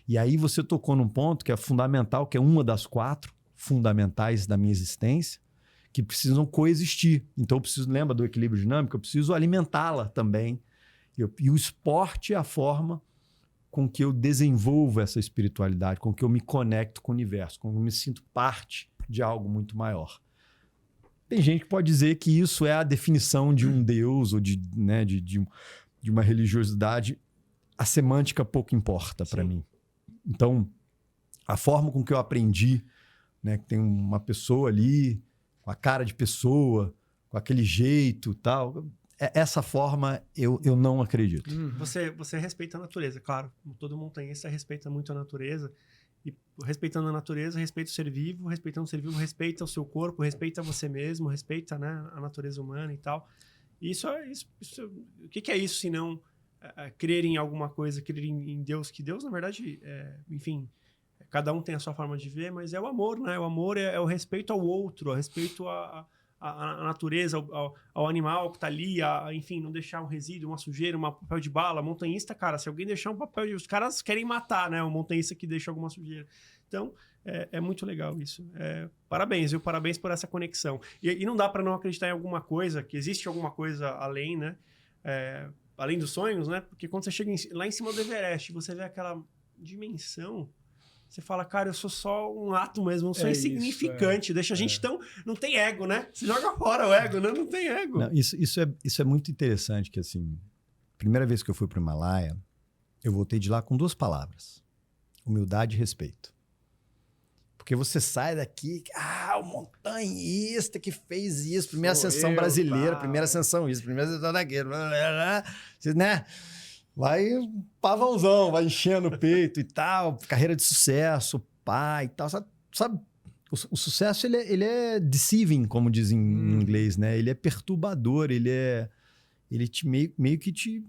E aí você tocou num ponto que é fundamental, que é uma das 4 fundamentais da minha existência, que precisam coexistir. Então eu preciso, lembra do equilíbrio dinâmico? Eu preciso alimentá-la também. E o esporte é a forma com que eu desenvolvo essa espiritualidade, com que eu me conecto com o universo, com que eu me sinto parte de algo muito maior. Tem gente que pode dizer que isso é a definição de um Deus ou de uma religiosidade. A semântica pouco importa para mim. Então, a forma com que eu aprendi, né, que tem uma pessoa ali, com a cara de pessoa, com aquele jeito e tal, essa forma eu não acredito. Você respeita a natureza, claro. Todo montanhista respeita muito a natureza. E respeitando a natureza, respeita o ser vivo. Respeitando o ser vivo, respeita o seu corpo, respeita você mesmo, respeita, né, a natureza humana e tal. E isso o que é isso, se não crer em alguma coisa, crer em Deus? Que Deus, na verdade, enfim, cada um tem a sua forma de ver, mas é o amor, né? O amor é o respeito ao outro, o respeito à natureza, ao animal que tá ali, enfim, não deixar um resíduo, uma sujeira, um papel de bala. Montanhista, cara, se alguém deixar um papel... Os caras querem matar, né? O montanhista que deixa alguma sujeira. Então, é muito legal isso. Parabéns, viu? Parabéns por essa conexão. E não dá para não acreditar em alguma coisa, que existe alguma coisa além, né? Além dos sonhos, né? Porque quando você chega lá em cima do Everest, você vê aquela dimensão... Você fala, cara, eu sou só um ato mesmo, eu sou insignificante. Deixa a gente tão... Não tem ego, né? Você joga fora o ego, né? Não tem ego. Não, isso é muito interessante, que assim... Primeira vez que eu fui para o Himalaia, eu voltei de lá com 2 palavras. Humildade e respeito. Porque você sai daqui... o montanhista que fez isso. Primeira ascensão brasileira, primeira ascensão isso, primeira ascensão daquilo. Né? Vai pavãozão, vai enchendo o peito e tal, carreira de sucesso, pai e tal. Sabe? O sucesso, ele é deceiving, como dizem em inglês, né? Ele é perturbador, ele meio que te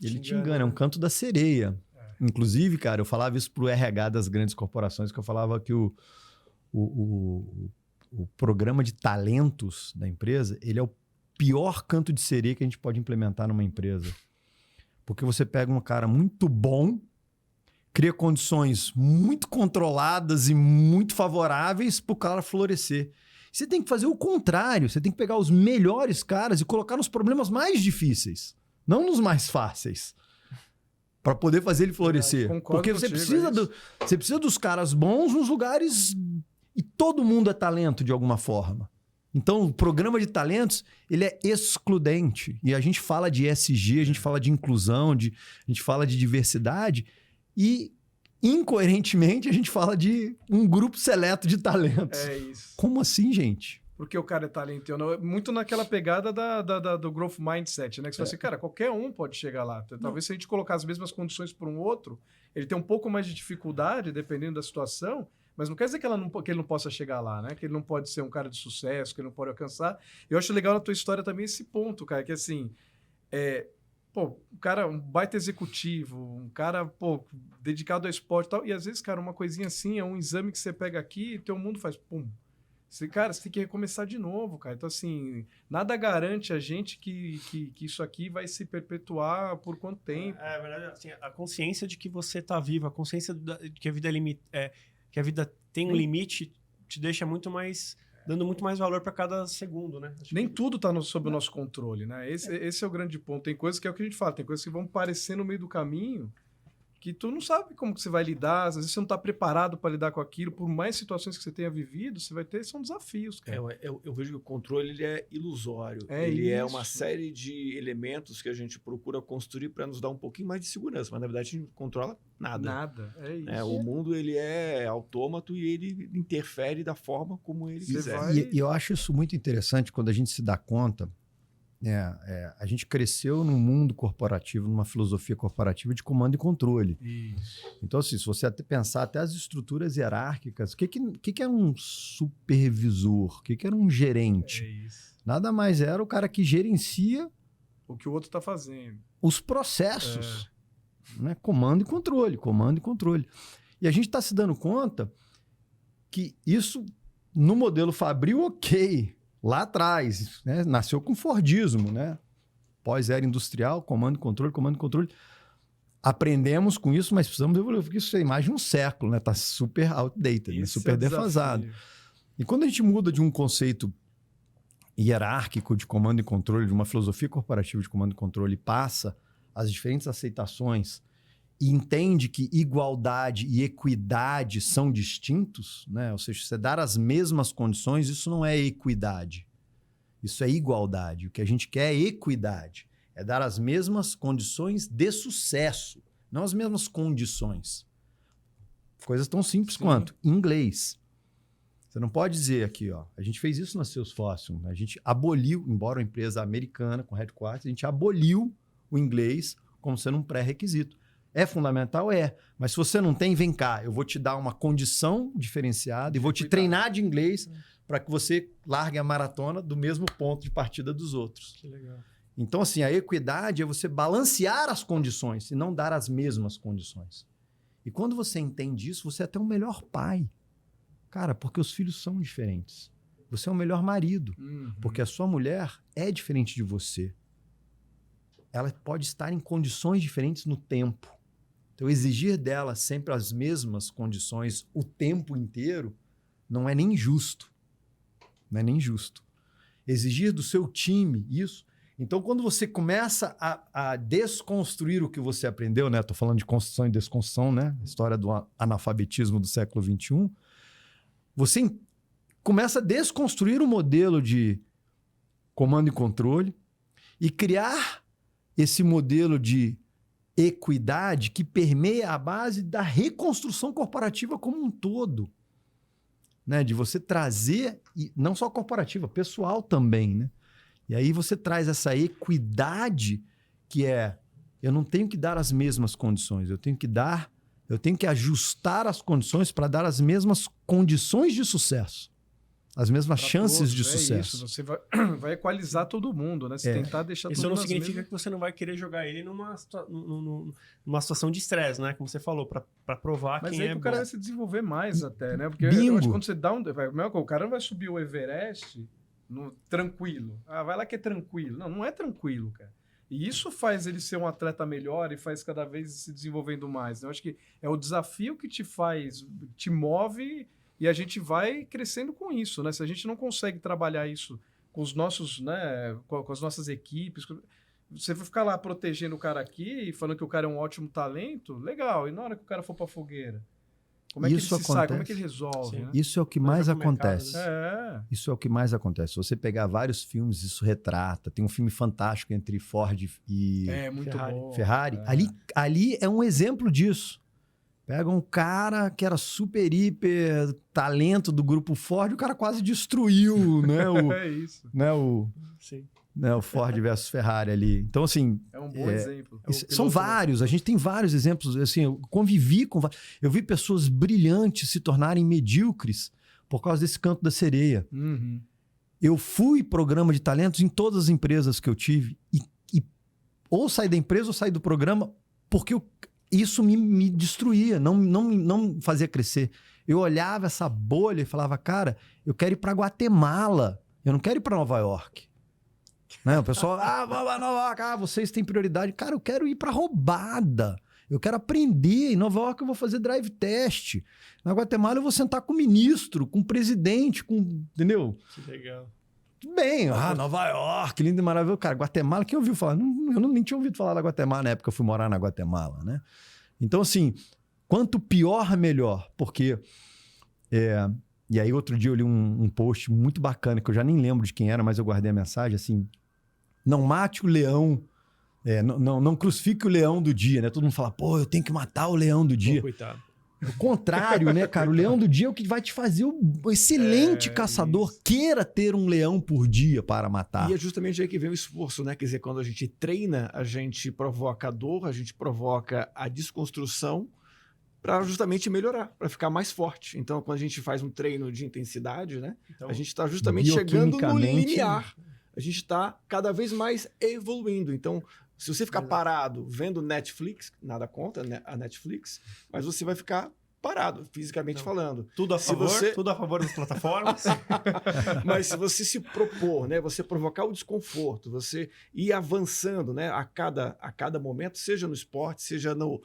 engana, é um canto da sereia. Inclusive, cara, eu falava isso pro RH das grandes corporações, que eu falava que o programa de talentos da empresa, ele é o pior canto de sereia que a gente pode implementar numa empresa. Porque você pega um cara muito bom, cria condições muito controladas e muito favoráveis para o cara florescer. Você tem que fazer o contrário. Você tem que pegar os melhores caras e colocar nos problemas mais difíceis, não nos mais fáceis, para poder fazer ele florescer. Porque você precisa dos caras bons nos lugares... E todo mundo é talento de alguma forma. Então, o programa de talentos, ele é excludente. E a gente fala de ESG, a gente fala de inclusão, a gente fala de diversidade e, incoerentemente, a gente fala de um grupo seleto de talentos. É isso. Como assim, gente? Porque o cara é talentoso. Muito naquela pegada do growth mindset, né? Que você fala assim, cara, qualquer um pode chegar lá. Talvez se a gente colocar as mesmas condições para um outro, ele tem um pouco mais de dificuldade, dependendo da situação, mas não quer dizer que ele não possa chegar lá, né? Que ele não pode ser um cara de sucesso, que ele não pode alcançar. Eu acho legal na tua história também esse ponto, cara, que assim, um cara, um baita executivo, um cara, dedicado ao esporte e tal, e às vezes, cara, uma coisinha assim, é um exame que você pega aqui e teu mundo faz pum. Cara, você tem que recomeçar de novo, cara. Então, assim, nada garante a gente que isso aqui vai se perpetuar por quanto tempo. É verdade, assim, a consciência de que você tá vivo, a consciência de que a vida que a vida tem um limite, te deixa dando muito mais valor para cada segundo, né? Nem tudo está sob o nosso controle, né? Esse é o grande ponto. Tem coisas que é o que a gente fala, tem coisas que vão aparecer no meio do caminho que tu não sabe como que você vai lidar, às vezes você não está preparado para lidar com aquilo, por mais situações que você tenha vivido, você vai ter, são desafios, cara. Eu vejo que o controle ele é ilusório. Ele é uma série de elementos que a gente procura construir para nos dar um pouquinho mais de segurança, mas na verdade a gente não controla nada. Nada, é isso. O mundo ele é autômato e ele interfere da forma como ele quiser. E eu acho isso muito interessante quando a gente se dá conta a gente cresceu num mundo corporativo, numa filosofia corporativa de comando e controle. Isso. Então, assim, se você pensar até as estruturas hierárquicas, o que é um supervisor? O que era um gerente? É isso. Nada mais era o cara que gerencia O que o outro está fazendo. os processos. Né? Comando e controle, comando e controle. E a gente está se dando conta que isso, no modelo Fabril, ok, lá atrás, né? Nasceu com Fordismo, né? Pós-era industrial, comando e controle, comando e controle. Aprendemos com isso, mas precisamos evoluir, porque isso é mais de um século, né? Está super outdated, né? Super defasado. E quando a gente muda de um conceito hierárquico de comando e controle, de uma filosofia corporativa de comando e controle, passa as diferentes aceitações e entende que igualdade e equidade são distintos, né? Ou seja, você dar as mesmas condições, isso não é equidade. Isso é igualdade. O que a gente quer é equidade. É dar as mesmas condições de sucesso, não as mesmas condições. Coisas tão simples quanto inglês. Você não pode dizer aqui, ó, a gente fez isso na Salesforce, a gente aboliu, embora uma empresa americana com headquarters, a gente aboliu o inglês como sendo um pré-requisito. É fundamental? É. Mas se você não tem, vem cá, eu vou te dar uma condição diferenciada e vou te treinar de inglês para que você largue a maratona do mesmo ponto de partida dos outros. Que legal. Então, assim, a equidade é você balancear as condições e não dar as mesmas condições. E quando você entende isso, você é até um melhor pai. Cara, porque os filhos são diferentes. Você é um melhor marido, porque a sua mulher é diferente de você. Ela pode estar em condições diferentes no tempo. Então, exigir dela sempre as mesmas condições o tempo inteiro não é nem justo. Não é nem justo. Exigir do seu time isso. Então, quando você começa a desconstruir o que você aprendeu, né? Estou falando de construção e desconstrução, né? História do analfabetismo do século XXI. Você começa a desconstruir o modelo de comando e controle e criar esse modelo de equidade que permeia a base da reconstrução corporativa como um todo. Né? De você trazer, e não só corporativa, pessoal também. Né? E aí você traz essa equidade que é, eu não tenho que dar as mesmas condições, eu tenho que ajustar as condições para dar as mesmas condições de sucesso. As mesmas chances todos, de sucesso. Isso, você vai equalizar todo mundo, né? Você tentar deixar todo mundo. Isso não significa que você não vai querer jogar ele numa situação de estresse, né? Como você falou, para provar mas quem aí é o cara bom. vai se desenvolver mais até, né? Porque Bingo. eu acho que quando você dá o cara não vai subir o Everest tranquilo. Ah, vai lá que é tranquilo. Não é tranquilo, cara. E isso faz ele ser um atleta melhor e faz cada vez se desenvolvendo mais. Né? Eu acho que é o desafio que te move e a gente vai crescendo com isso, né? Se a gente não consegue trabalhar isso com os nossos, né, com as nossas equipes, você vai ficar lá protegendo o cara aqui e falando que o cara é um ótimo talento, legal. E na hora que o cara for para a fogueira, como é que ele se sai? Como é que ele resolve? Né? Isso é o que mais acontece. Isso é o que mais acontece. Se você pegar vários filmes, isso retrata. Tem um filme fantástico entre Ford e muito bom. Ferrari. Ali é um exemplo disso. Pega um cara que era super, hiper talento do grupo Ford, o cara quase destruiu, né? O Ford versus Ferrari ali. Então, assim... É um bom exemplo. São vários. A gente tem vários exemplos. Assim, eu convivi com... Eu vi pessoas brilhantes se tornarem medíocres por causa desse canto da sereia. Eu fui programa de talentos em todas as empresas que eu tive e ou saí da empresa ou saí do programa porque isso me destruía, não fazia crescer. Eu olhava essa bolha e falava, cara, eu quero ir para Guatemala, eu não quero ir para Nova York. Né? O pessoal, vamos para Nova York, vocês têm prioridade. Cara, eu quero ir para roubada, eu quero aprender. Em Nova York eu vou fazer drive test. Na Guatemala eu vou sentar com o ministro, com o presidente, entendeu? Que legal. Tudo bem, Nova York, lindo e maravilhoso. Cara, Guatemala, quem ouviu falar? Eu nem tinha ouvido falar da Guatemala na época que eu fui morar na Guatemala, né? Então, assim, quanto pior, melhor. Porque... E aí, outro dia eu li um post muito bacana, que eu já nem lembro de quem era, mas eu guardei a mensagem, assim... Não mate o leão... não crucifique o leão do dia, né? Todo mundo fala, pô, eu tenho que matar o leão do dia. Coitado. O contrário, né, cara? O leão do dia é o que vai te fazer o excelente caçador. Isso. Queira ter um leão por dia para matar. E é justamente aí que vem o esforço, né? Quer dizer, quando a gente treina, a gente provoca a dor, a gente provoca a desconstrução para justamente melhorar, para ficar mais forte. Então, quando a gente faz um treino de intensidade, né? Então, A gente está justamente chegando no bioquimicamente, limiar. A gente está cada vez mais evoluindo. Então, se você ficar parado vendo Netflix, nada contra né, a Netflix, mas você vai ficar parado, fisicamente falando. tudo a Se favor, você- tudo a favor das plataformas. Mas se você se propor, né, você provocar o desconforto, você ir avançando, né, a cada momento, seja no esporte, seja no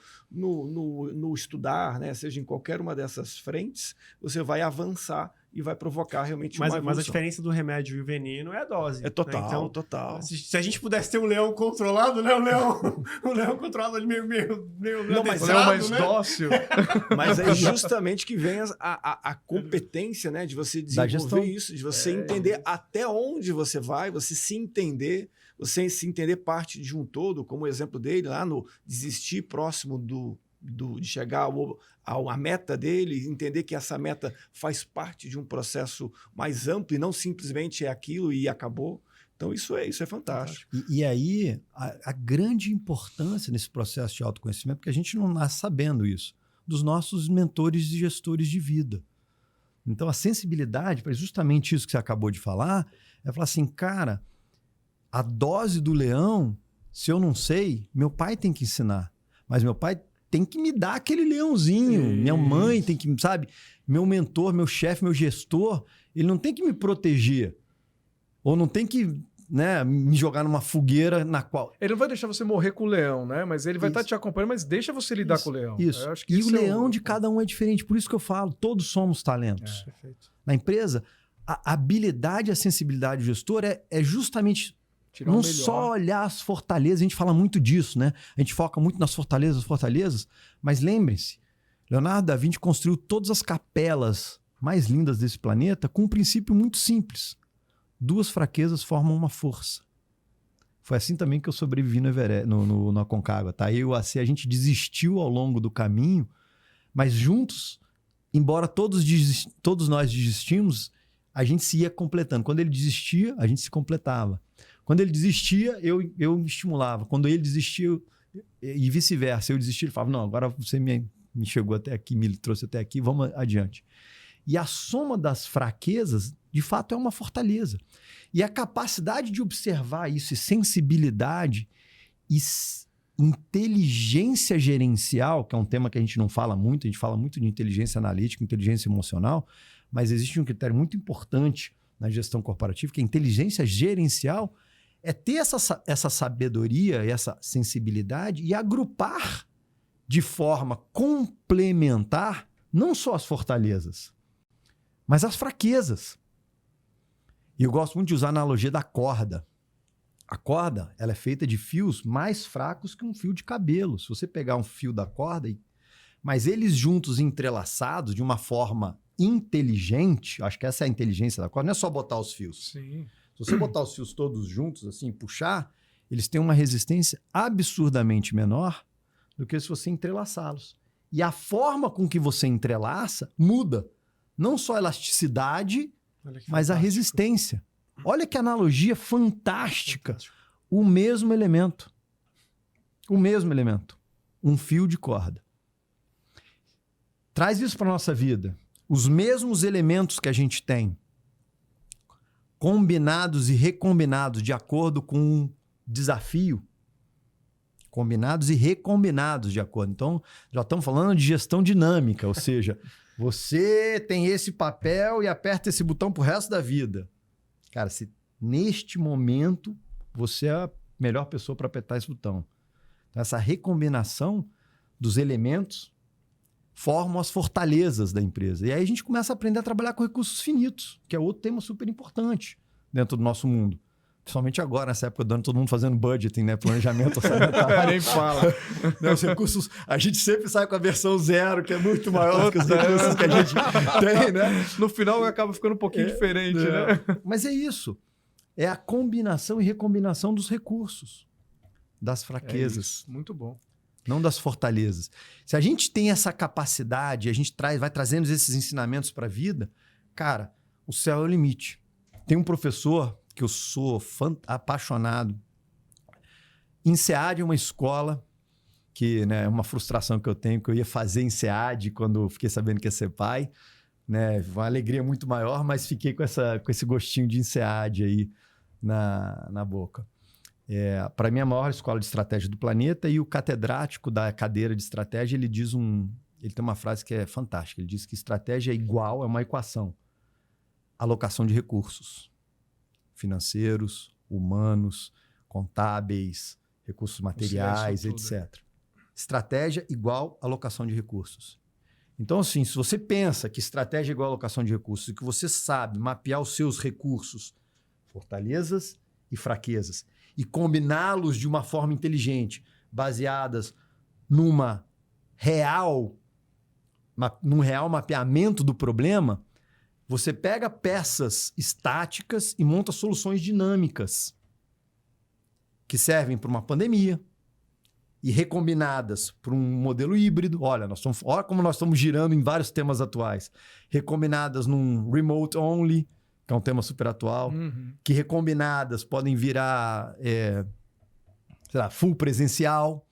estudar, né, seja em qualquer uma dessas frentes, você vai avançar e vai provocar realmente uma Mas a evolução. diferença do remédio e o veneno é a dose. É total, né? Então, total. se a gente pudesse ter um leão controlado, né? Um leão controlado ali meio Não, mas O adestrado, leão mais né? dócil. Mas é justamente que vem a competência, né, de você Da gestão. desenvolver isso, de você entender até onde você vai, você se entender parte de um todo, como o exemplo dele lá no desistir próximo de chegar à meta dele, entender que essa meta faz parte de um processo mais amplo e não simplesmente é aquilo e acabou. Então isso é fantástico. E aí, a grande importância nesse processo de autoconhecimento, porque a gente não nasce sabendo isso, dos nossos mentores e gestores de vida. Então, a sensibilidade, para justamente isso que você acabou de falar, é falar assim, cara, a dose do leão, se eu não sei, meu pai tem que ensinar. Mas meu pai tem que me dar aquele leãozinho. Isso. Minha mãe tem que, sabe? Meu mentor, meu chefe, meu gestor, ele não tem que me proteger. Ou não tem que, né, me jogar numa fogueira na qual... Ele não vai deixar você morrer com o leão, né? Mas ele vai estar Isso. te acompanhando, mas deixa você lidar com o leão. Isso. Eu acho que E isso o é leão de cada um é diferente. Por isso que eu falo, todos somos talentos. Perfeito. Na empresa, a habilidade e a sensibilidade do gestor é justamente Tirar o não melhor. só olhar as fortalezas. A gente fala muito disso, né? A gente foca muito nas fortalezas. Mas lembrem-se, Leonardo da Vinci construiu todas as capelas mais lindas desse planeta com um princípio muito simples. 2 fraquezas formam uma força. Foi assim também que eu sobrevivi no Everest, no Aconcagua. Tá? Eu e o AC, a gente desistiu ao longo do caminho, mas juntos, embora todos nós desistimos, a gente se ia completando. Quando ele desistia, a gente se completava. Quando ele desistia, eu me estimulava. Quando ele desistia, e vice-versa, eu desistia, ele falava, não, agora você me chegou até aqui, me trouxe até aqui, vamos adiante. E a soma das fraquezas, de fato, é uma fortaleza. E a capacidade de observar isso, e sensibilidade e inteligência gerencial, que é um tema que a gente não fala muito, a gente fala muito de inteligência analítica, inteligência emocional, mas existe um critério muito importante na gestão corporativa, que é a inteligência gerencial, é ter essa sabedoria, essa sensibilidade e agrupar de forma complementar não só as fortalezas, mas as fraquezas. E eu gosto muito de usar a analogia da corda. A corda, ela é feita de fios mais fracos que um fio de cabelo. Se você pegar um fio da corda, mas eles juntos, entrelaçados, de uma forma inteligente, acho que essa é a inteligência da corda, não é só botar os fios. Sim. Se você botar os fios todos juntos, assim, puxar, eles têm uma resistência absurdamente menor do que se você entrelaçá-los. E a forma com que você entrelaça muda. Não só a elasticidade, mas a resistência. Olha que analogia fantástica. O mesmo elemento. O mesmo elemento. Um fio de corda. Traz isso para a nossa vida. Os mesmos elementos que a gente tem, combinados e recombinados de acordo com um desafio, combinados e recombinados de acordo. Então, já estamos falando de gestão dinâmica, ou seja, você tem esse papel e aperta esse botão pro resto da vida. Cara, se neste momento você é a melhor pessoa para apertar esse botão. Então, essa recombinação dos elementos formam as fortalezas da empresa. E aí a gente começa a aprender a trabalhar com recursos finitos, que é outro tema super importante dentro do nosso mundo. Principalmente agora, nessa época do ano, todo mundo fazendo budgeting, né? Planejamento orçamentário. Nem fala. Né? Os recursos, a gente sempre sai com a versão 0, que é muito maior do que os recursos que a gente tem, né? No final acaba ficando um pouquinho diferente, né? Mas é isso. É a combinação e recombinação dos recursos, das fraquezas. Muito bom. não das fortalezas. Se a gente tem essa capacidade, a gente vai trazendo esses ensinamentos para a vida, cara, o céu é o limite. Tem um professor que eu sou apaixonado. INSEAD é uma escola que, né, é uma frustração que eu tenho, que eu ia fazer INSEAD quando fiquei sabendo que ia ser pai. Né, uma alegria muito maior, mas fiquei com esse gostinho de INSEAD aí na boca. Para mim, é a maior escola de estratégia do planeta, e o catedrático da cadeira de estratégia, ele tem uma frase que é fantástica. Ele diz que estratégia é igual a uma equação: alocação de recursos financeiros, humanos, contábeis, recursos materiais, etc. Estratégia igual alocação de recursos. Então, assim, se você pensa que estratégia é igual a alocação de recursos e que você sabe mapear os seus recursos, fortalezas e fraquezas, e combiná-los de uma forma inteligente, baseadas num real mapeamento do problema, você pega peças estáticas e monta soluções dinâmicas que servem para uma pandemia, e recombinadas por um modelo híbrido. Olha como nós estamos girando em vários temas atuais. Recombinadas num remote only, que é um tema super atual, que recombinadas podem virar full presencial,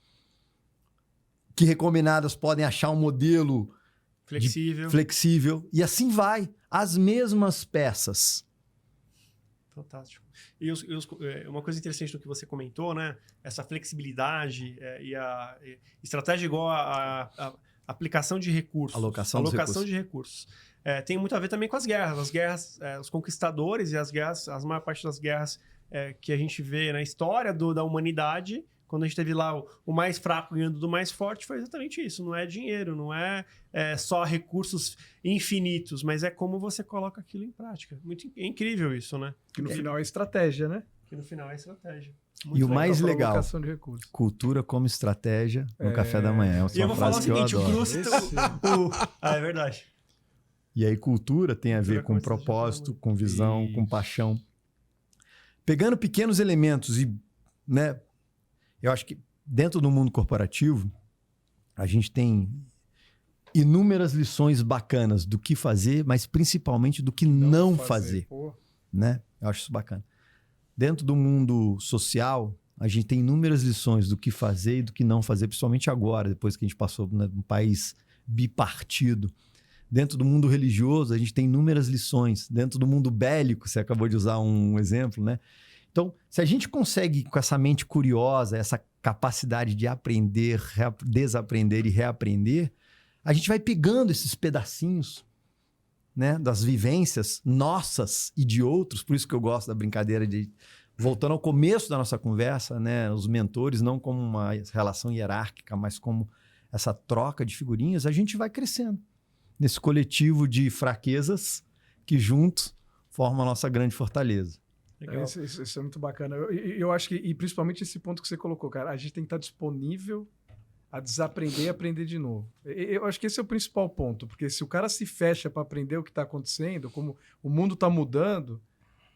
que recombinadas podem achar um modelo flexível, e assim vai. As mesmas peças. Fantástico. E uma coisa interessante do que você comentou, né? Essa flexibilidade e a estratégia igual a aplicação de recursos. Alocação de recursos. Tem muito a ver também com as guerras. As guerras, os conquistadores e as guerras, a maior parte das guerras que a gente vê na história da humanidade, quando a gente teve lá o mais fraco ganhando do mais forte, foi exatamente isso. Não é dinheiro, não é só recursos infinitos, mas é como você coloca aquilo em prática. É incrível isso, né? Que no final é estratégia, né? Muito e o mais legal, de cultura como estratégia no café da manhã. E eu vou falar o seguinte, o Bruce... é verdade. E aí cultura tem a ver com propósito, com visão, com paixão. Pegando pequenos elementos e, né... Eu acho que dentro do mundo corporativo, a gente tem inúmeras lições bacanas do que fazer, mas principalmente do que não fazer. Né? Eu acho isso bacana. Dentro do mundo social, a gente tem inúmeras lições do que fazer e do que não fazer, principalmente agora, depois que a gente passou num país bipartido. Dentro do mundo religioso, a gente tem inúmeras lições. Dentro do mundo bélico, você acabou de usar um exemplo, né? Então, se a gente consegue, com essa mente curiosa, essa capacidade de aprender, desaprender e reaprender, a gente vai pegando esses pedacinhos, né, das vivências nossas e de outros. Por isso que eu gosto da brincadeira de... Voltando ao começo da nossa conversa, né, os mentores não como uma relação hierárquica, mas como essa troca de figurinhas, a gente vai crescendo nesse coletivo de fraquezas que juntos formam a nossa grande fortaleza. Isso é muito bacana. Eu acho que, e principalmente esse ponto que você colocou, cara, a gente tem que estar disponível a desaprender e aprender de novo. Eu acho que esse é o principal ponto, porque se o cara se fecha para aprender o que está acontecendo, como o mundo está mudando,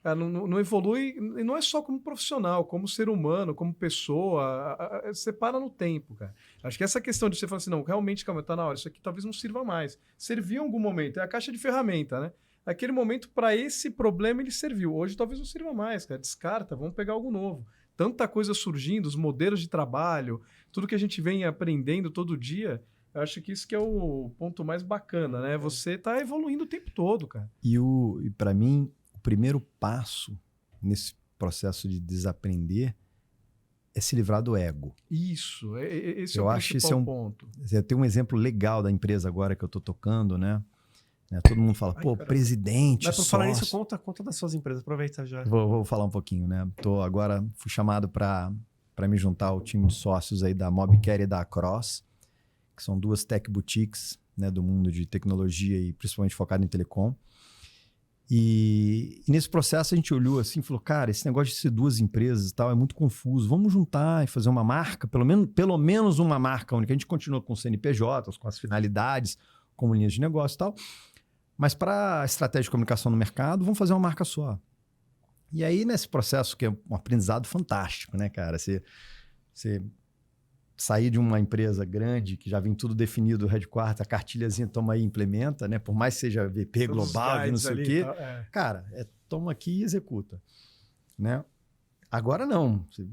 cara, não evolui, e não é só como profissional, como ser humano, como pessoa, você para no tempo, cara. Acho que essa questão de você falar assim, não, realmente, calma, tá na hora, isso aqui talvez não sirva mais. Serviu em algum momento, é a caixa de ferramenta, né? Naquele momento, para esse problema, ele serviu. Hoje, talvez não sirva mais, cara. Descarta, vamos pegar algo novo. Tanta coisa surgindo, os modelos de trabalho, tudo que a gente vem aprendendo todo dia. Eu acho que isso que é o ponto mais bacana, né? Você está evoluindo o tempo todo, cara. E para mim, o primeiro passo nesse processo de desaprender é se livrar do ego. Isso, esse eu é o acho principal ponto. Eu tenho um exemplo legal da empresa agora que eu estou tocando, né? Todo mundo fala, presidente, Mas por falar nisso, conta das suas empresas, aproveita já. Vou falar um pouquinho, né? Fui chamado para me juntar ao time de sócios aí da Mobcare e da Across, que são duas tech boutiques, né, do mundo de tecnologia e principalmente focado em telecom. E nesse processo a gente olhou assim e falou, cara, esse negócio de ser duas empresas e tal é muito confuso. Vamos juntar e fazer uma marca, pelo menos uma marca única. A gente continua com CNPJs, com as finalidades, como linhas de negócio e tal. Mas para a estratégia de comunicação no mercado, vamos fazer uma marca só. E aí, nesse processo, que é um aprendizado fantástico, né, cara? Você sair de uma empresa grande, que já vem tudo definido, o headquarter, a cartilhazinha, toma aí e implementa, né? Por mais que seja VP Todos global, de não sei o quê. Tá, Cara, toma aqui e executa, né? Agora não. Você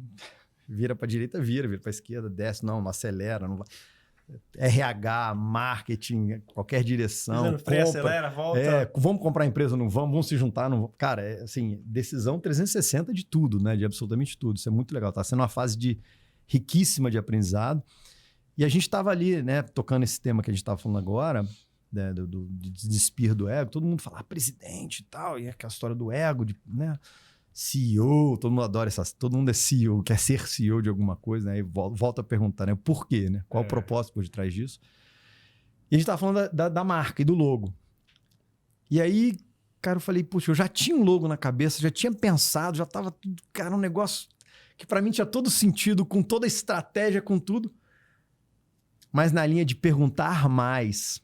vira para a direita, vira para a esquerda, desce, não acelera, não vai. RH, marketing, qualquer direção. Freia, acelera, volta. Vamos comprar a empresa, não vamos se juntar, não vamos. Cara, assim, decisão 360 de tudo, né? De absolutamente tudo. Isso é muito legal. Tá sendo uma fase riquíssima de aprendizado. E a gente estava ali, né, tocando esse tema que a gente estava falando agora, né, de despir do ego. Todo mundo fala, presidente e tal, e aquela história do ego, né? CEO, todo mundo adora todo mundo é CEO, quer ser CEO de alguma coisa, né? E volta a perguntar, né? O porquê, né? Qual o propósito por detrás disso? E a gente estava falando da marca e do logo. E aí, cara, eu falei, puxa, eu já tinha um logo na cabeça, já tinha pensado, já estava tudo, cara, um negócio que para mim tinha todo sentido, com toda a estratégia, com tudo. Mas na linha de perguntar mais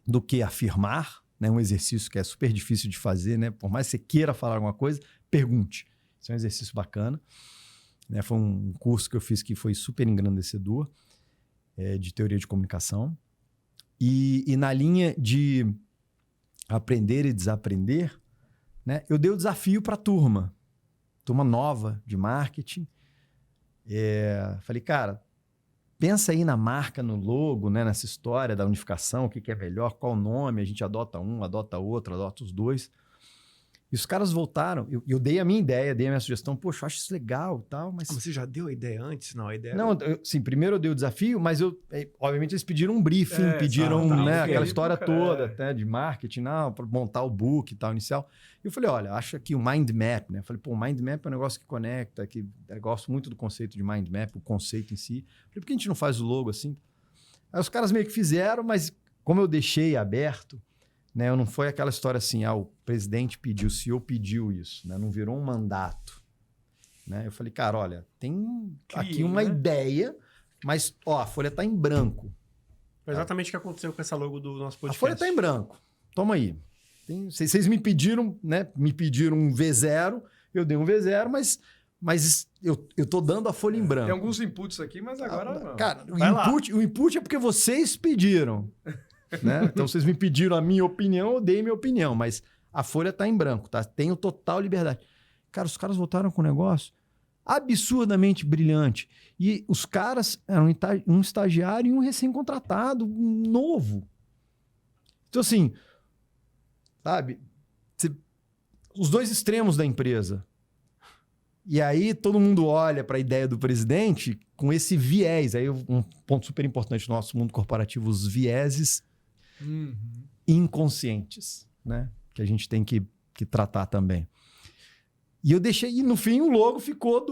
do que afirmar, né? Um exercício que é super difícil de fazer, né? Por mais que você queira falar alguma coisa, pergunte. Isso é um exercício bacana. Né? Foi um curso que eu fiz que foi super engrandecedor, de teoria de comunicação. E na linha de aprender e desaprender, né? Eu dei o desafio para a turma nova de marketing. Falei, cara, pensa aí na marca, no logo, né? Nessa história da unificação, o que é melhor, qual o nome, a gente adota um, adota outro, adota os dois. E os caras voltaram, eu dei a minha ideia, dei a minha sugestão, poxa, eu acho isso legal e tal, mas... Você já deu a ideia antes? Não, a ideia... Não, sim, primeiro eu dei o desafio, mas obviamente eles pediram um briefing, pediram né, aquela história toda até de marketing, para montar o book e tal, inicial. E eu falei, olha, acho que o mind map, né? Eu falei, pô, o mind map é um negócio que conecta, que eu gosto muito do conceito de mind map, o conceito em si. Eu falei, por que a gente não faz o logo assim? Aí os caras meio que fizeram, mas como eu deixei aberto, né, não foi aquela história assim, o presidente pediu, o CEO pediu isso, né, não virou um mandato. Né? Eu falei, cara, olha, tem aqui uma ideia, mas a folha está em branco. Foi exatamente o que aconteceu com essa logo do nosso podcast. A folha está em branco. Toma aí. Vocês me pediram, né? Me pediram um V0, eu dei um V0, mas eu tô dando a folha em branco. Tem alguns inputs aqui, mas agora não. Cara, o input é porque vocês pediram. Né? Então, vocês me pediram a minha opinião, eu dei minha opinião, mas a folha está em branco, tá? Tenho total liberdade. Cara, os caras voltaram com um negócio absurdamente brilhante. E os caras eram um estagiário e um recém-contratado, novo. Então, assim, sabe? Os dois extremos da empresa. E aí todo mundo olha para a ideia do presidente com esse viés. Aí um ponto super importante no nosso mundo corporativo, os vieses inconscientes, né? Que a gente tem que tratar também. E eu deixei, e no fim o logo ficou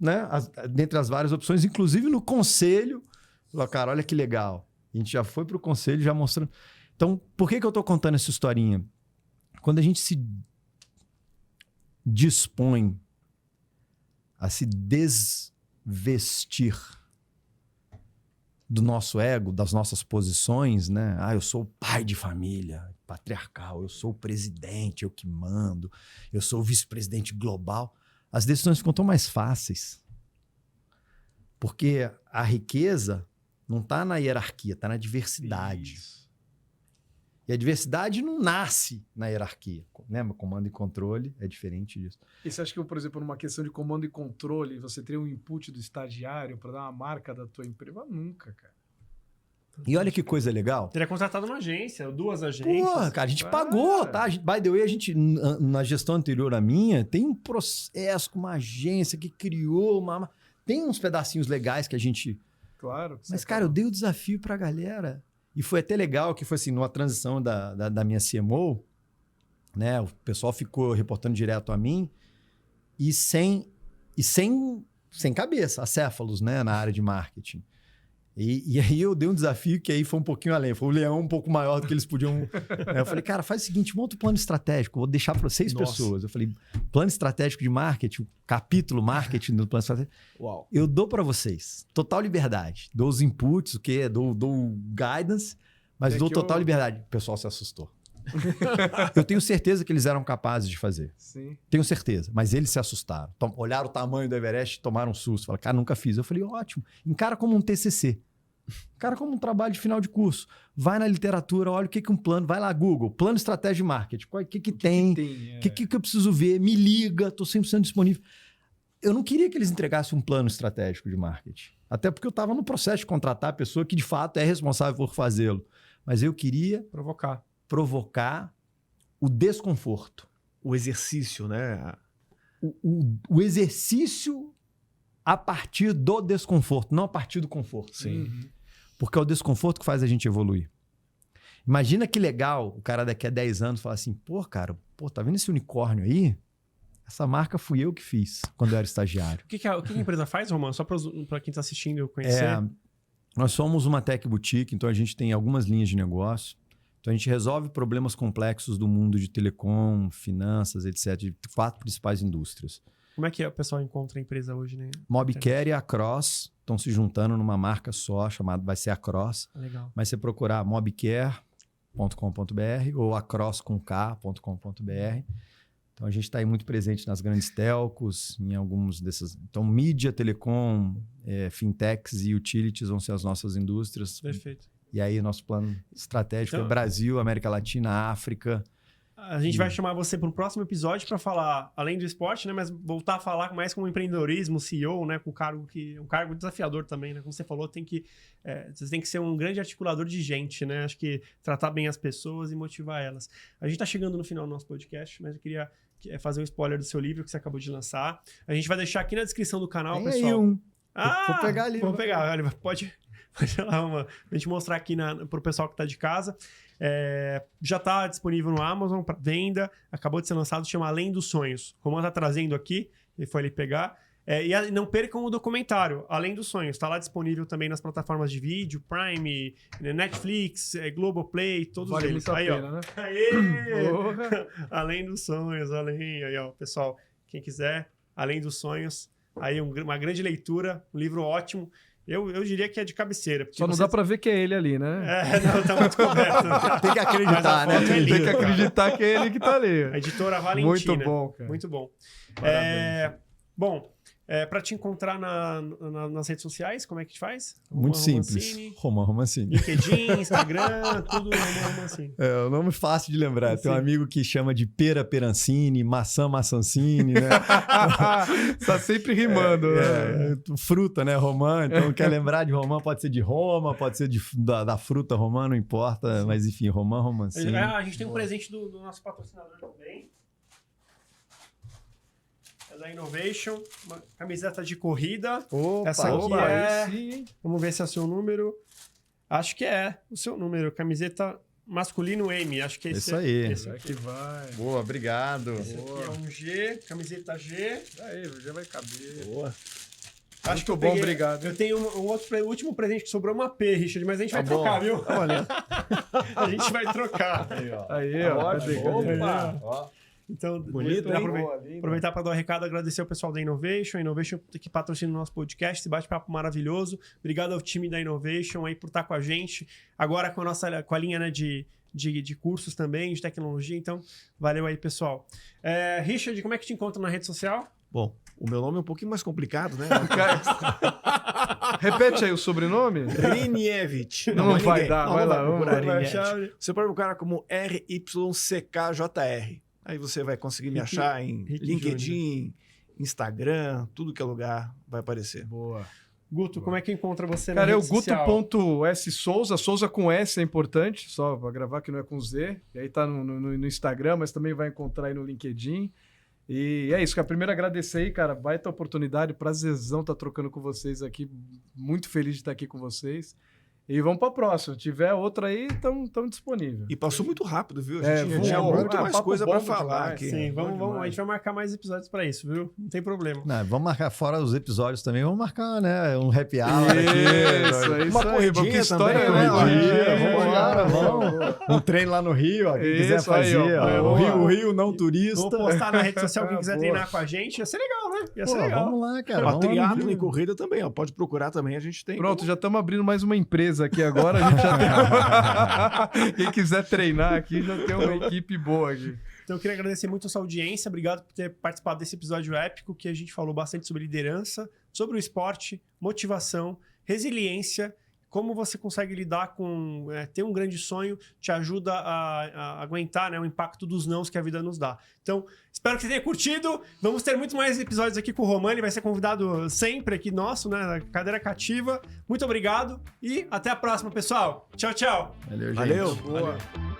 né? Dentre as várias opções, inclusive no conselho. Falei, cara, olha que legal. A gente já foi para o conselho, já mostrando. Então, por que eu estou contando essa historinha? Quando a gente se dispõe a se desvestir do nosso ego, das nossas posições, né? Eu sou o pai de família, patriarcal, eu sou o presidente, eu que mando, eu sou o vice-presidente global. As decisões ficam tão mais fáceis. Porque a riqueza não está na hierarquia, está na diversidade. Isso. E a diversidade não nasce na hierarquia. Lembra? Comando e controle é diferente disso. E você acha que, por exemplo, numa questão de comando e controle, você teria um input do estagiário para dar uma marca da tua empresa? Nunca, cara. E olha que coisa legal. Teria contratado uma agência, 2 agências. Porra, cara, a gente pagou, tá? By the way, a gente, na gestão anterior à minha, tem um processo com uma agência que criou tem uns pedacinhos legais que a gente... Claro. Mas, cara, eu dei o desafio pra galera. E foi até legal que foi assim, numa transição da minha CMO, né? O pessoal ficou reportando direto a mim e sem cabeça, acéfalos, né? Na área de marketing. E aí eu dei um desafio que aí foi um pouquinho além. Foi um leão um pouco maior do que eles podiam... Eu falei, cara, faz o seguinte, monta um plano estratégico. Vou deixar para 6 pessoas. Eu falei, plano estratégico de marketing, capítulo marketing do plano estratégico. Uau. Eu dou para vocês. Total liberdade. Dou os inputs, dou guidance, mas dou total liberdade. O pessoal se assustou. Eu tenho certeza que eles eram capazes de fazer. Sim. Tenho certeza. Mas eles se assustaram. Olharam o tamanho do Everest e tomaram um susto. Falaram, cara, nunca fiz. Eu falei, ótimo. Encara como um TCC. Encara como um trabalho de final de curso. Vai na literatura, olha o que um plano... Vai lá, Google. Plano estratégia de marketing. O que tem? O que eu preciso ver? Me liga. Estou 100% disponível. Eu não queria que eles entregassem um plano estratégico de marketing. Até porque eu estava no processo de contratar a pessoa que, de fato, é responsável por fazê-lo. Mas eu queria... provocar o desconforto. O exercício, né? O exercício a partir do desconforto, não a partir do conforto. Sim. Porque é o desconforto que faz a gente evoluir. Imagina que legal o cara daqui a 10 anos falar assim, cara, tá vendo esse unicórnio aí? Essa marca fui eu que fiz quando eu era estagiário. O que a empresa faz, Romano? Só para quem está assistindo conhecer. Nós somos uma tech boutique, então a gente tem algumas linhas de negócio. Então a gente resolve problemas complexos do mundo de telecom, finanças, etc. De 4 principais indústrias. Como é que o pessoal encontra a empresa hoje, né? Mobcare e Across estão se juntando numa marca só, vai ser Across. Legal. Mas você procurar mobcare.com.br ou across.com.br. Então a gente está aí muito presente nas grandes telcos, em alguns desses. Então, mídia, telecom, fintechs e utilities vão ser as nossas indústrias. Perfeito. E aí, nosso plano estratégico é Brasil, América Latina, África. A gente vai chamar você para o próximo episódio para falar, além do esporte, né? Mas voltar a falar mais como empreendedorismo, CEO, né? Com um cargo desafiador também, né? Como você falou, você tem que ser um grande articulador de gente, né? Acho que tratar bem as pessoas e motivar elas. A gente está chegando no final do nosso podcast, mas eu queria fazer um spoiler do seu livro que você acabou de lançar. A gente vai deixar aqui na descrição do canal, pessoal. Vou pegar ali. Vou pegar, olha, pode ir lá, pra gente mostrar aqui pro pessoal que tá de casa. Já tá disponível no Amazon para venda, acabou de ser lançado, chama Além dos Sonhos. O Romano tá trazendo aqui, ele foi ali pegar. E não percam o documentário, Além dos Sonhos. Tá lá disponível também nas plataformas de vídeo, Prime, Netflix, Globoplay, todos eles. Aí, pena, né? Aê! Além dos Sonhos, aí, ó, pessoal, quem quiser, Além dos Sonhos, aí uma grande leitura, um livro ótimo. Eu diria que é de cabeceira. Só não dá pra ver que é ele ali, né? Não, tá muito coberto. Tem que acreditar, né? Tem que acreditar que é ele que tá ali. A editora Valentina. Muito bom, cara. Muito bom. Parabéns. Para te encontrar nas redes sociais, como é que te faz? Muito simples. Roman Romancini. LinkedIn, Instagram, tudo Roman Romancini. É um nome fácil de lembrar. Tem um amigo que chama de pera perancini, maçã maçancini, né? Tá sempre rimando. Fruta, né? Romã. Então, quer lembrar de Romã, pode ser de Roma, pode ser da fruta romã, não importa. Sim. Mas enfim, Romã Romancini. A gente tem um presente do nosso patrocinador também. Da Innovation, uma camiseta de corrida. Essa aqui sim. Vamos ver se é o seu número. Acho que é o seu número. Camiseta masculino M. Acho que é esse. Isso aí. Esse aqui vai. Boa, obrigado. Esse aqui é um G, camiseta G. Aí, o G vai caber. Boa. Acho que bom, obrigado. Eu tenho o último presente que sobrou, uma P, Richard, mas a gente vai trocar, viu? Olha. A gente vai trocar. Aí, ó. Opa! Ó. Então, bonito, aproveitar para dar um recado, agradecer o pessoal da Innovation. A Innovation que patrocina o nosso podcast, esse bate-papo maravilhoso. Obrigado ao time da Innovation aí por estar com a gente. Agora com a linha, né, de cursos também, de tecnologia. Então, valeu aí, pessoal. Richard, como é que te encontra na rede social? Bom, o meu nome é um pouquinho mais complicado, né? Repete aí o sobrenome. Rinievich. Não vai dar, vai lá. Você pode procurar como RYCKJR. Aí você vai conseguir me achar em LinkedIn, Instagram, tudo que é lugar vai aparecer. Boa. Guto, como é que encontra você na rede social? Cara, é o Guto.S.Souza. Souza com S é importante, só para gravar que não é com Z. E aí tá no Instagram, mas também vai encontrar aí no LinkedIn. E é isso, cara. Primeiro agradecer aí, cara. Baita oportunidade, prazerzão estar trocando com vocês aqui. Muito feliz de estar aqui com vocês. E vamos para a próxima. Se tiver outra aí, estamos disponíveis. E passou muito rápido, viu? A gente tinha muito mais coisa para falar aqui. Sim, vamos. A gente vai marcar mais episódios para isso, viu? Não tem problema. Não, vamos marcar fora os episódios também. Vamos marcar, né? Um happy hour aqui. Uma corridinha também, né? Vamos lá, vamos. Um treino lá no Rio, ó, quem quiser fazer. Ó, o Rio não turista. Vou postar na rede social quem quiser treinar com a gente. Ia ser legal, né? Ia ser legal. Vamos lá, cara. Ó, triatlo e corrida também, ó. Pode procurar também, a gente tem. Pronto, já estamos abrindo mais uma empresa aqui agora. A gente já tem... Quem quiser treinar aqui, já tem uma equipe boa aqui. Então eu queria agradecer muito a sua audiência, obrigado por ter participado desse episódio épico, que a gente falou bastante sobre liderança, sobre o esporte, motivação, resiliência, como você consegue lidar com... ter um grande sonho, te ajuda a aguentar, né, o impacto dos nãos que a vida nos dá. Então, espero que você tenha curtido. Vamos ter muito mais episódios aqui com o Romano, ele vai ser convidado sempre aqui nosso, né, cadeira cativa. Muito obrigado e até a próxima, pessoal. Tchau, tchau. Valeu, gente. Valeu. Boa.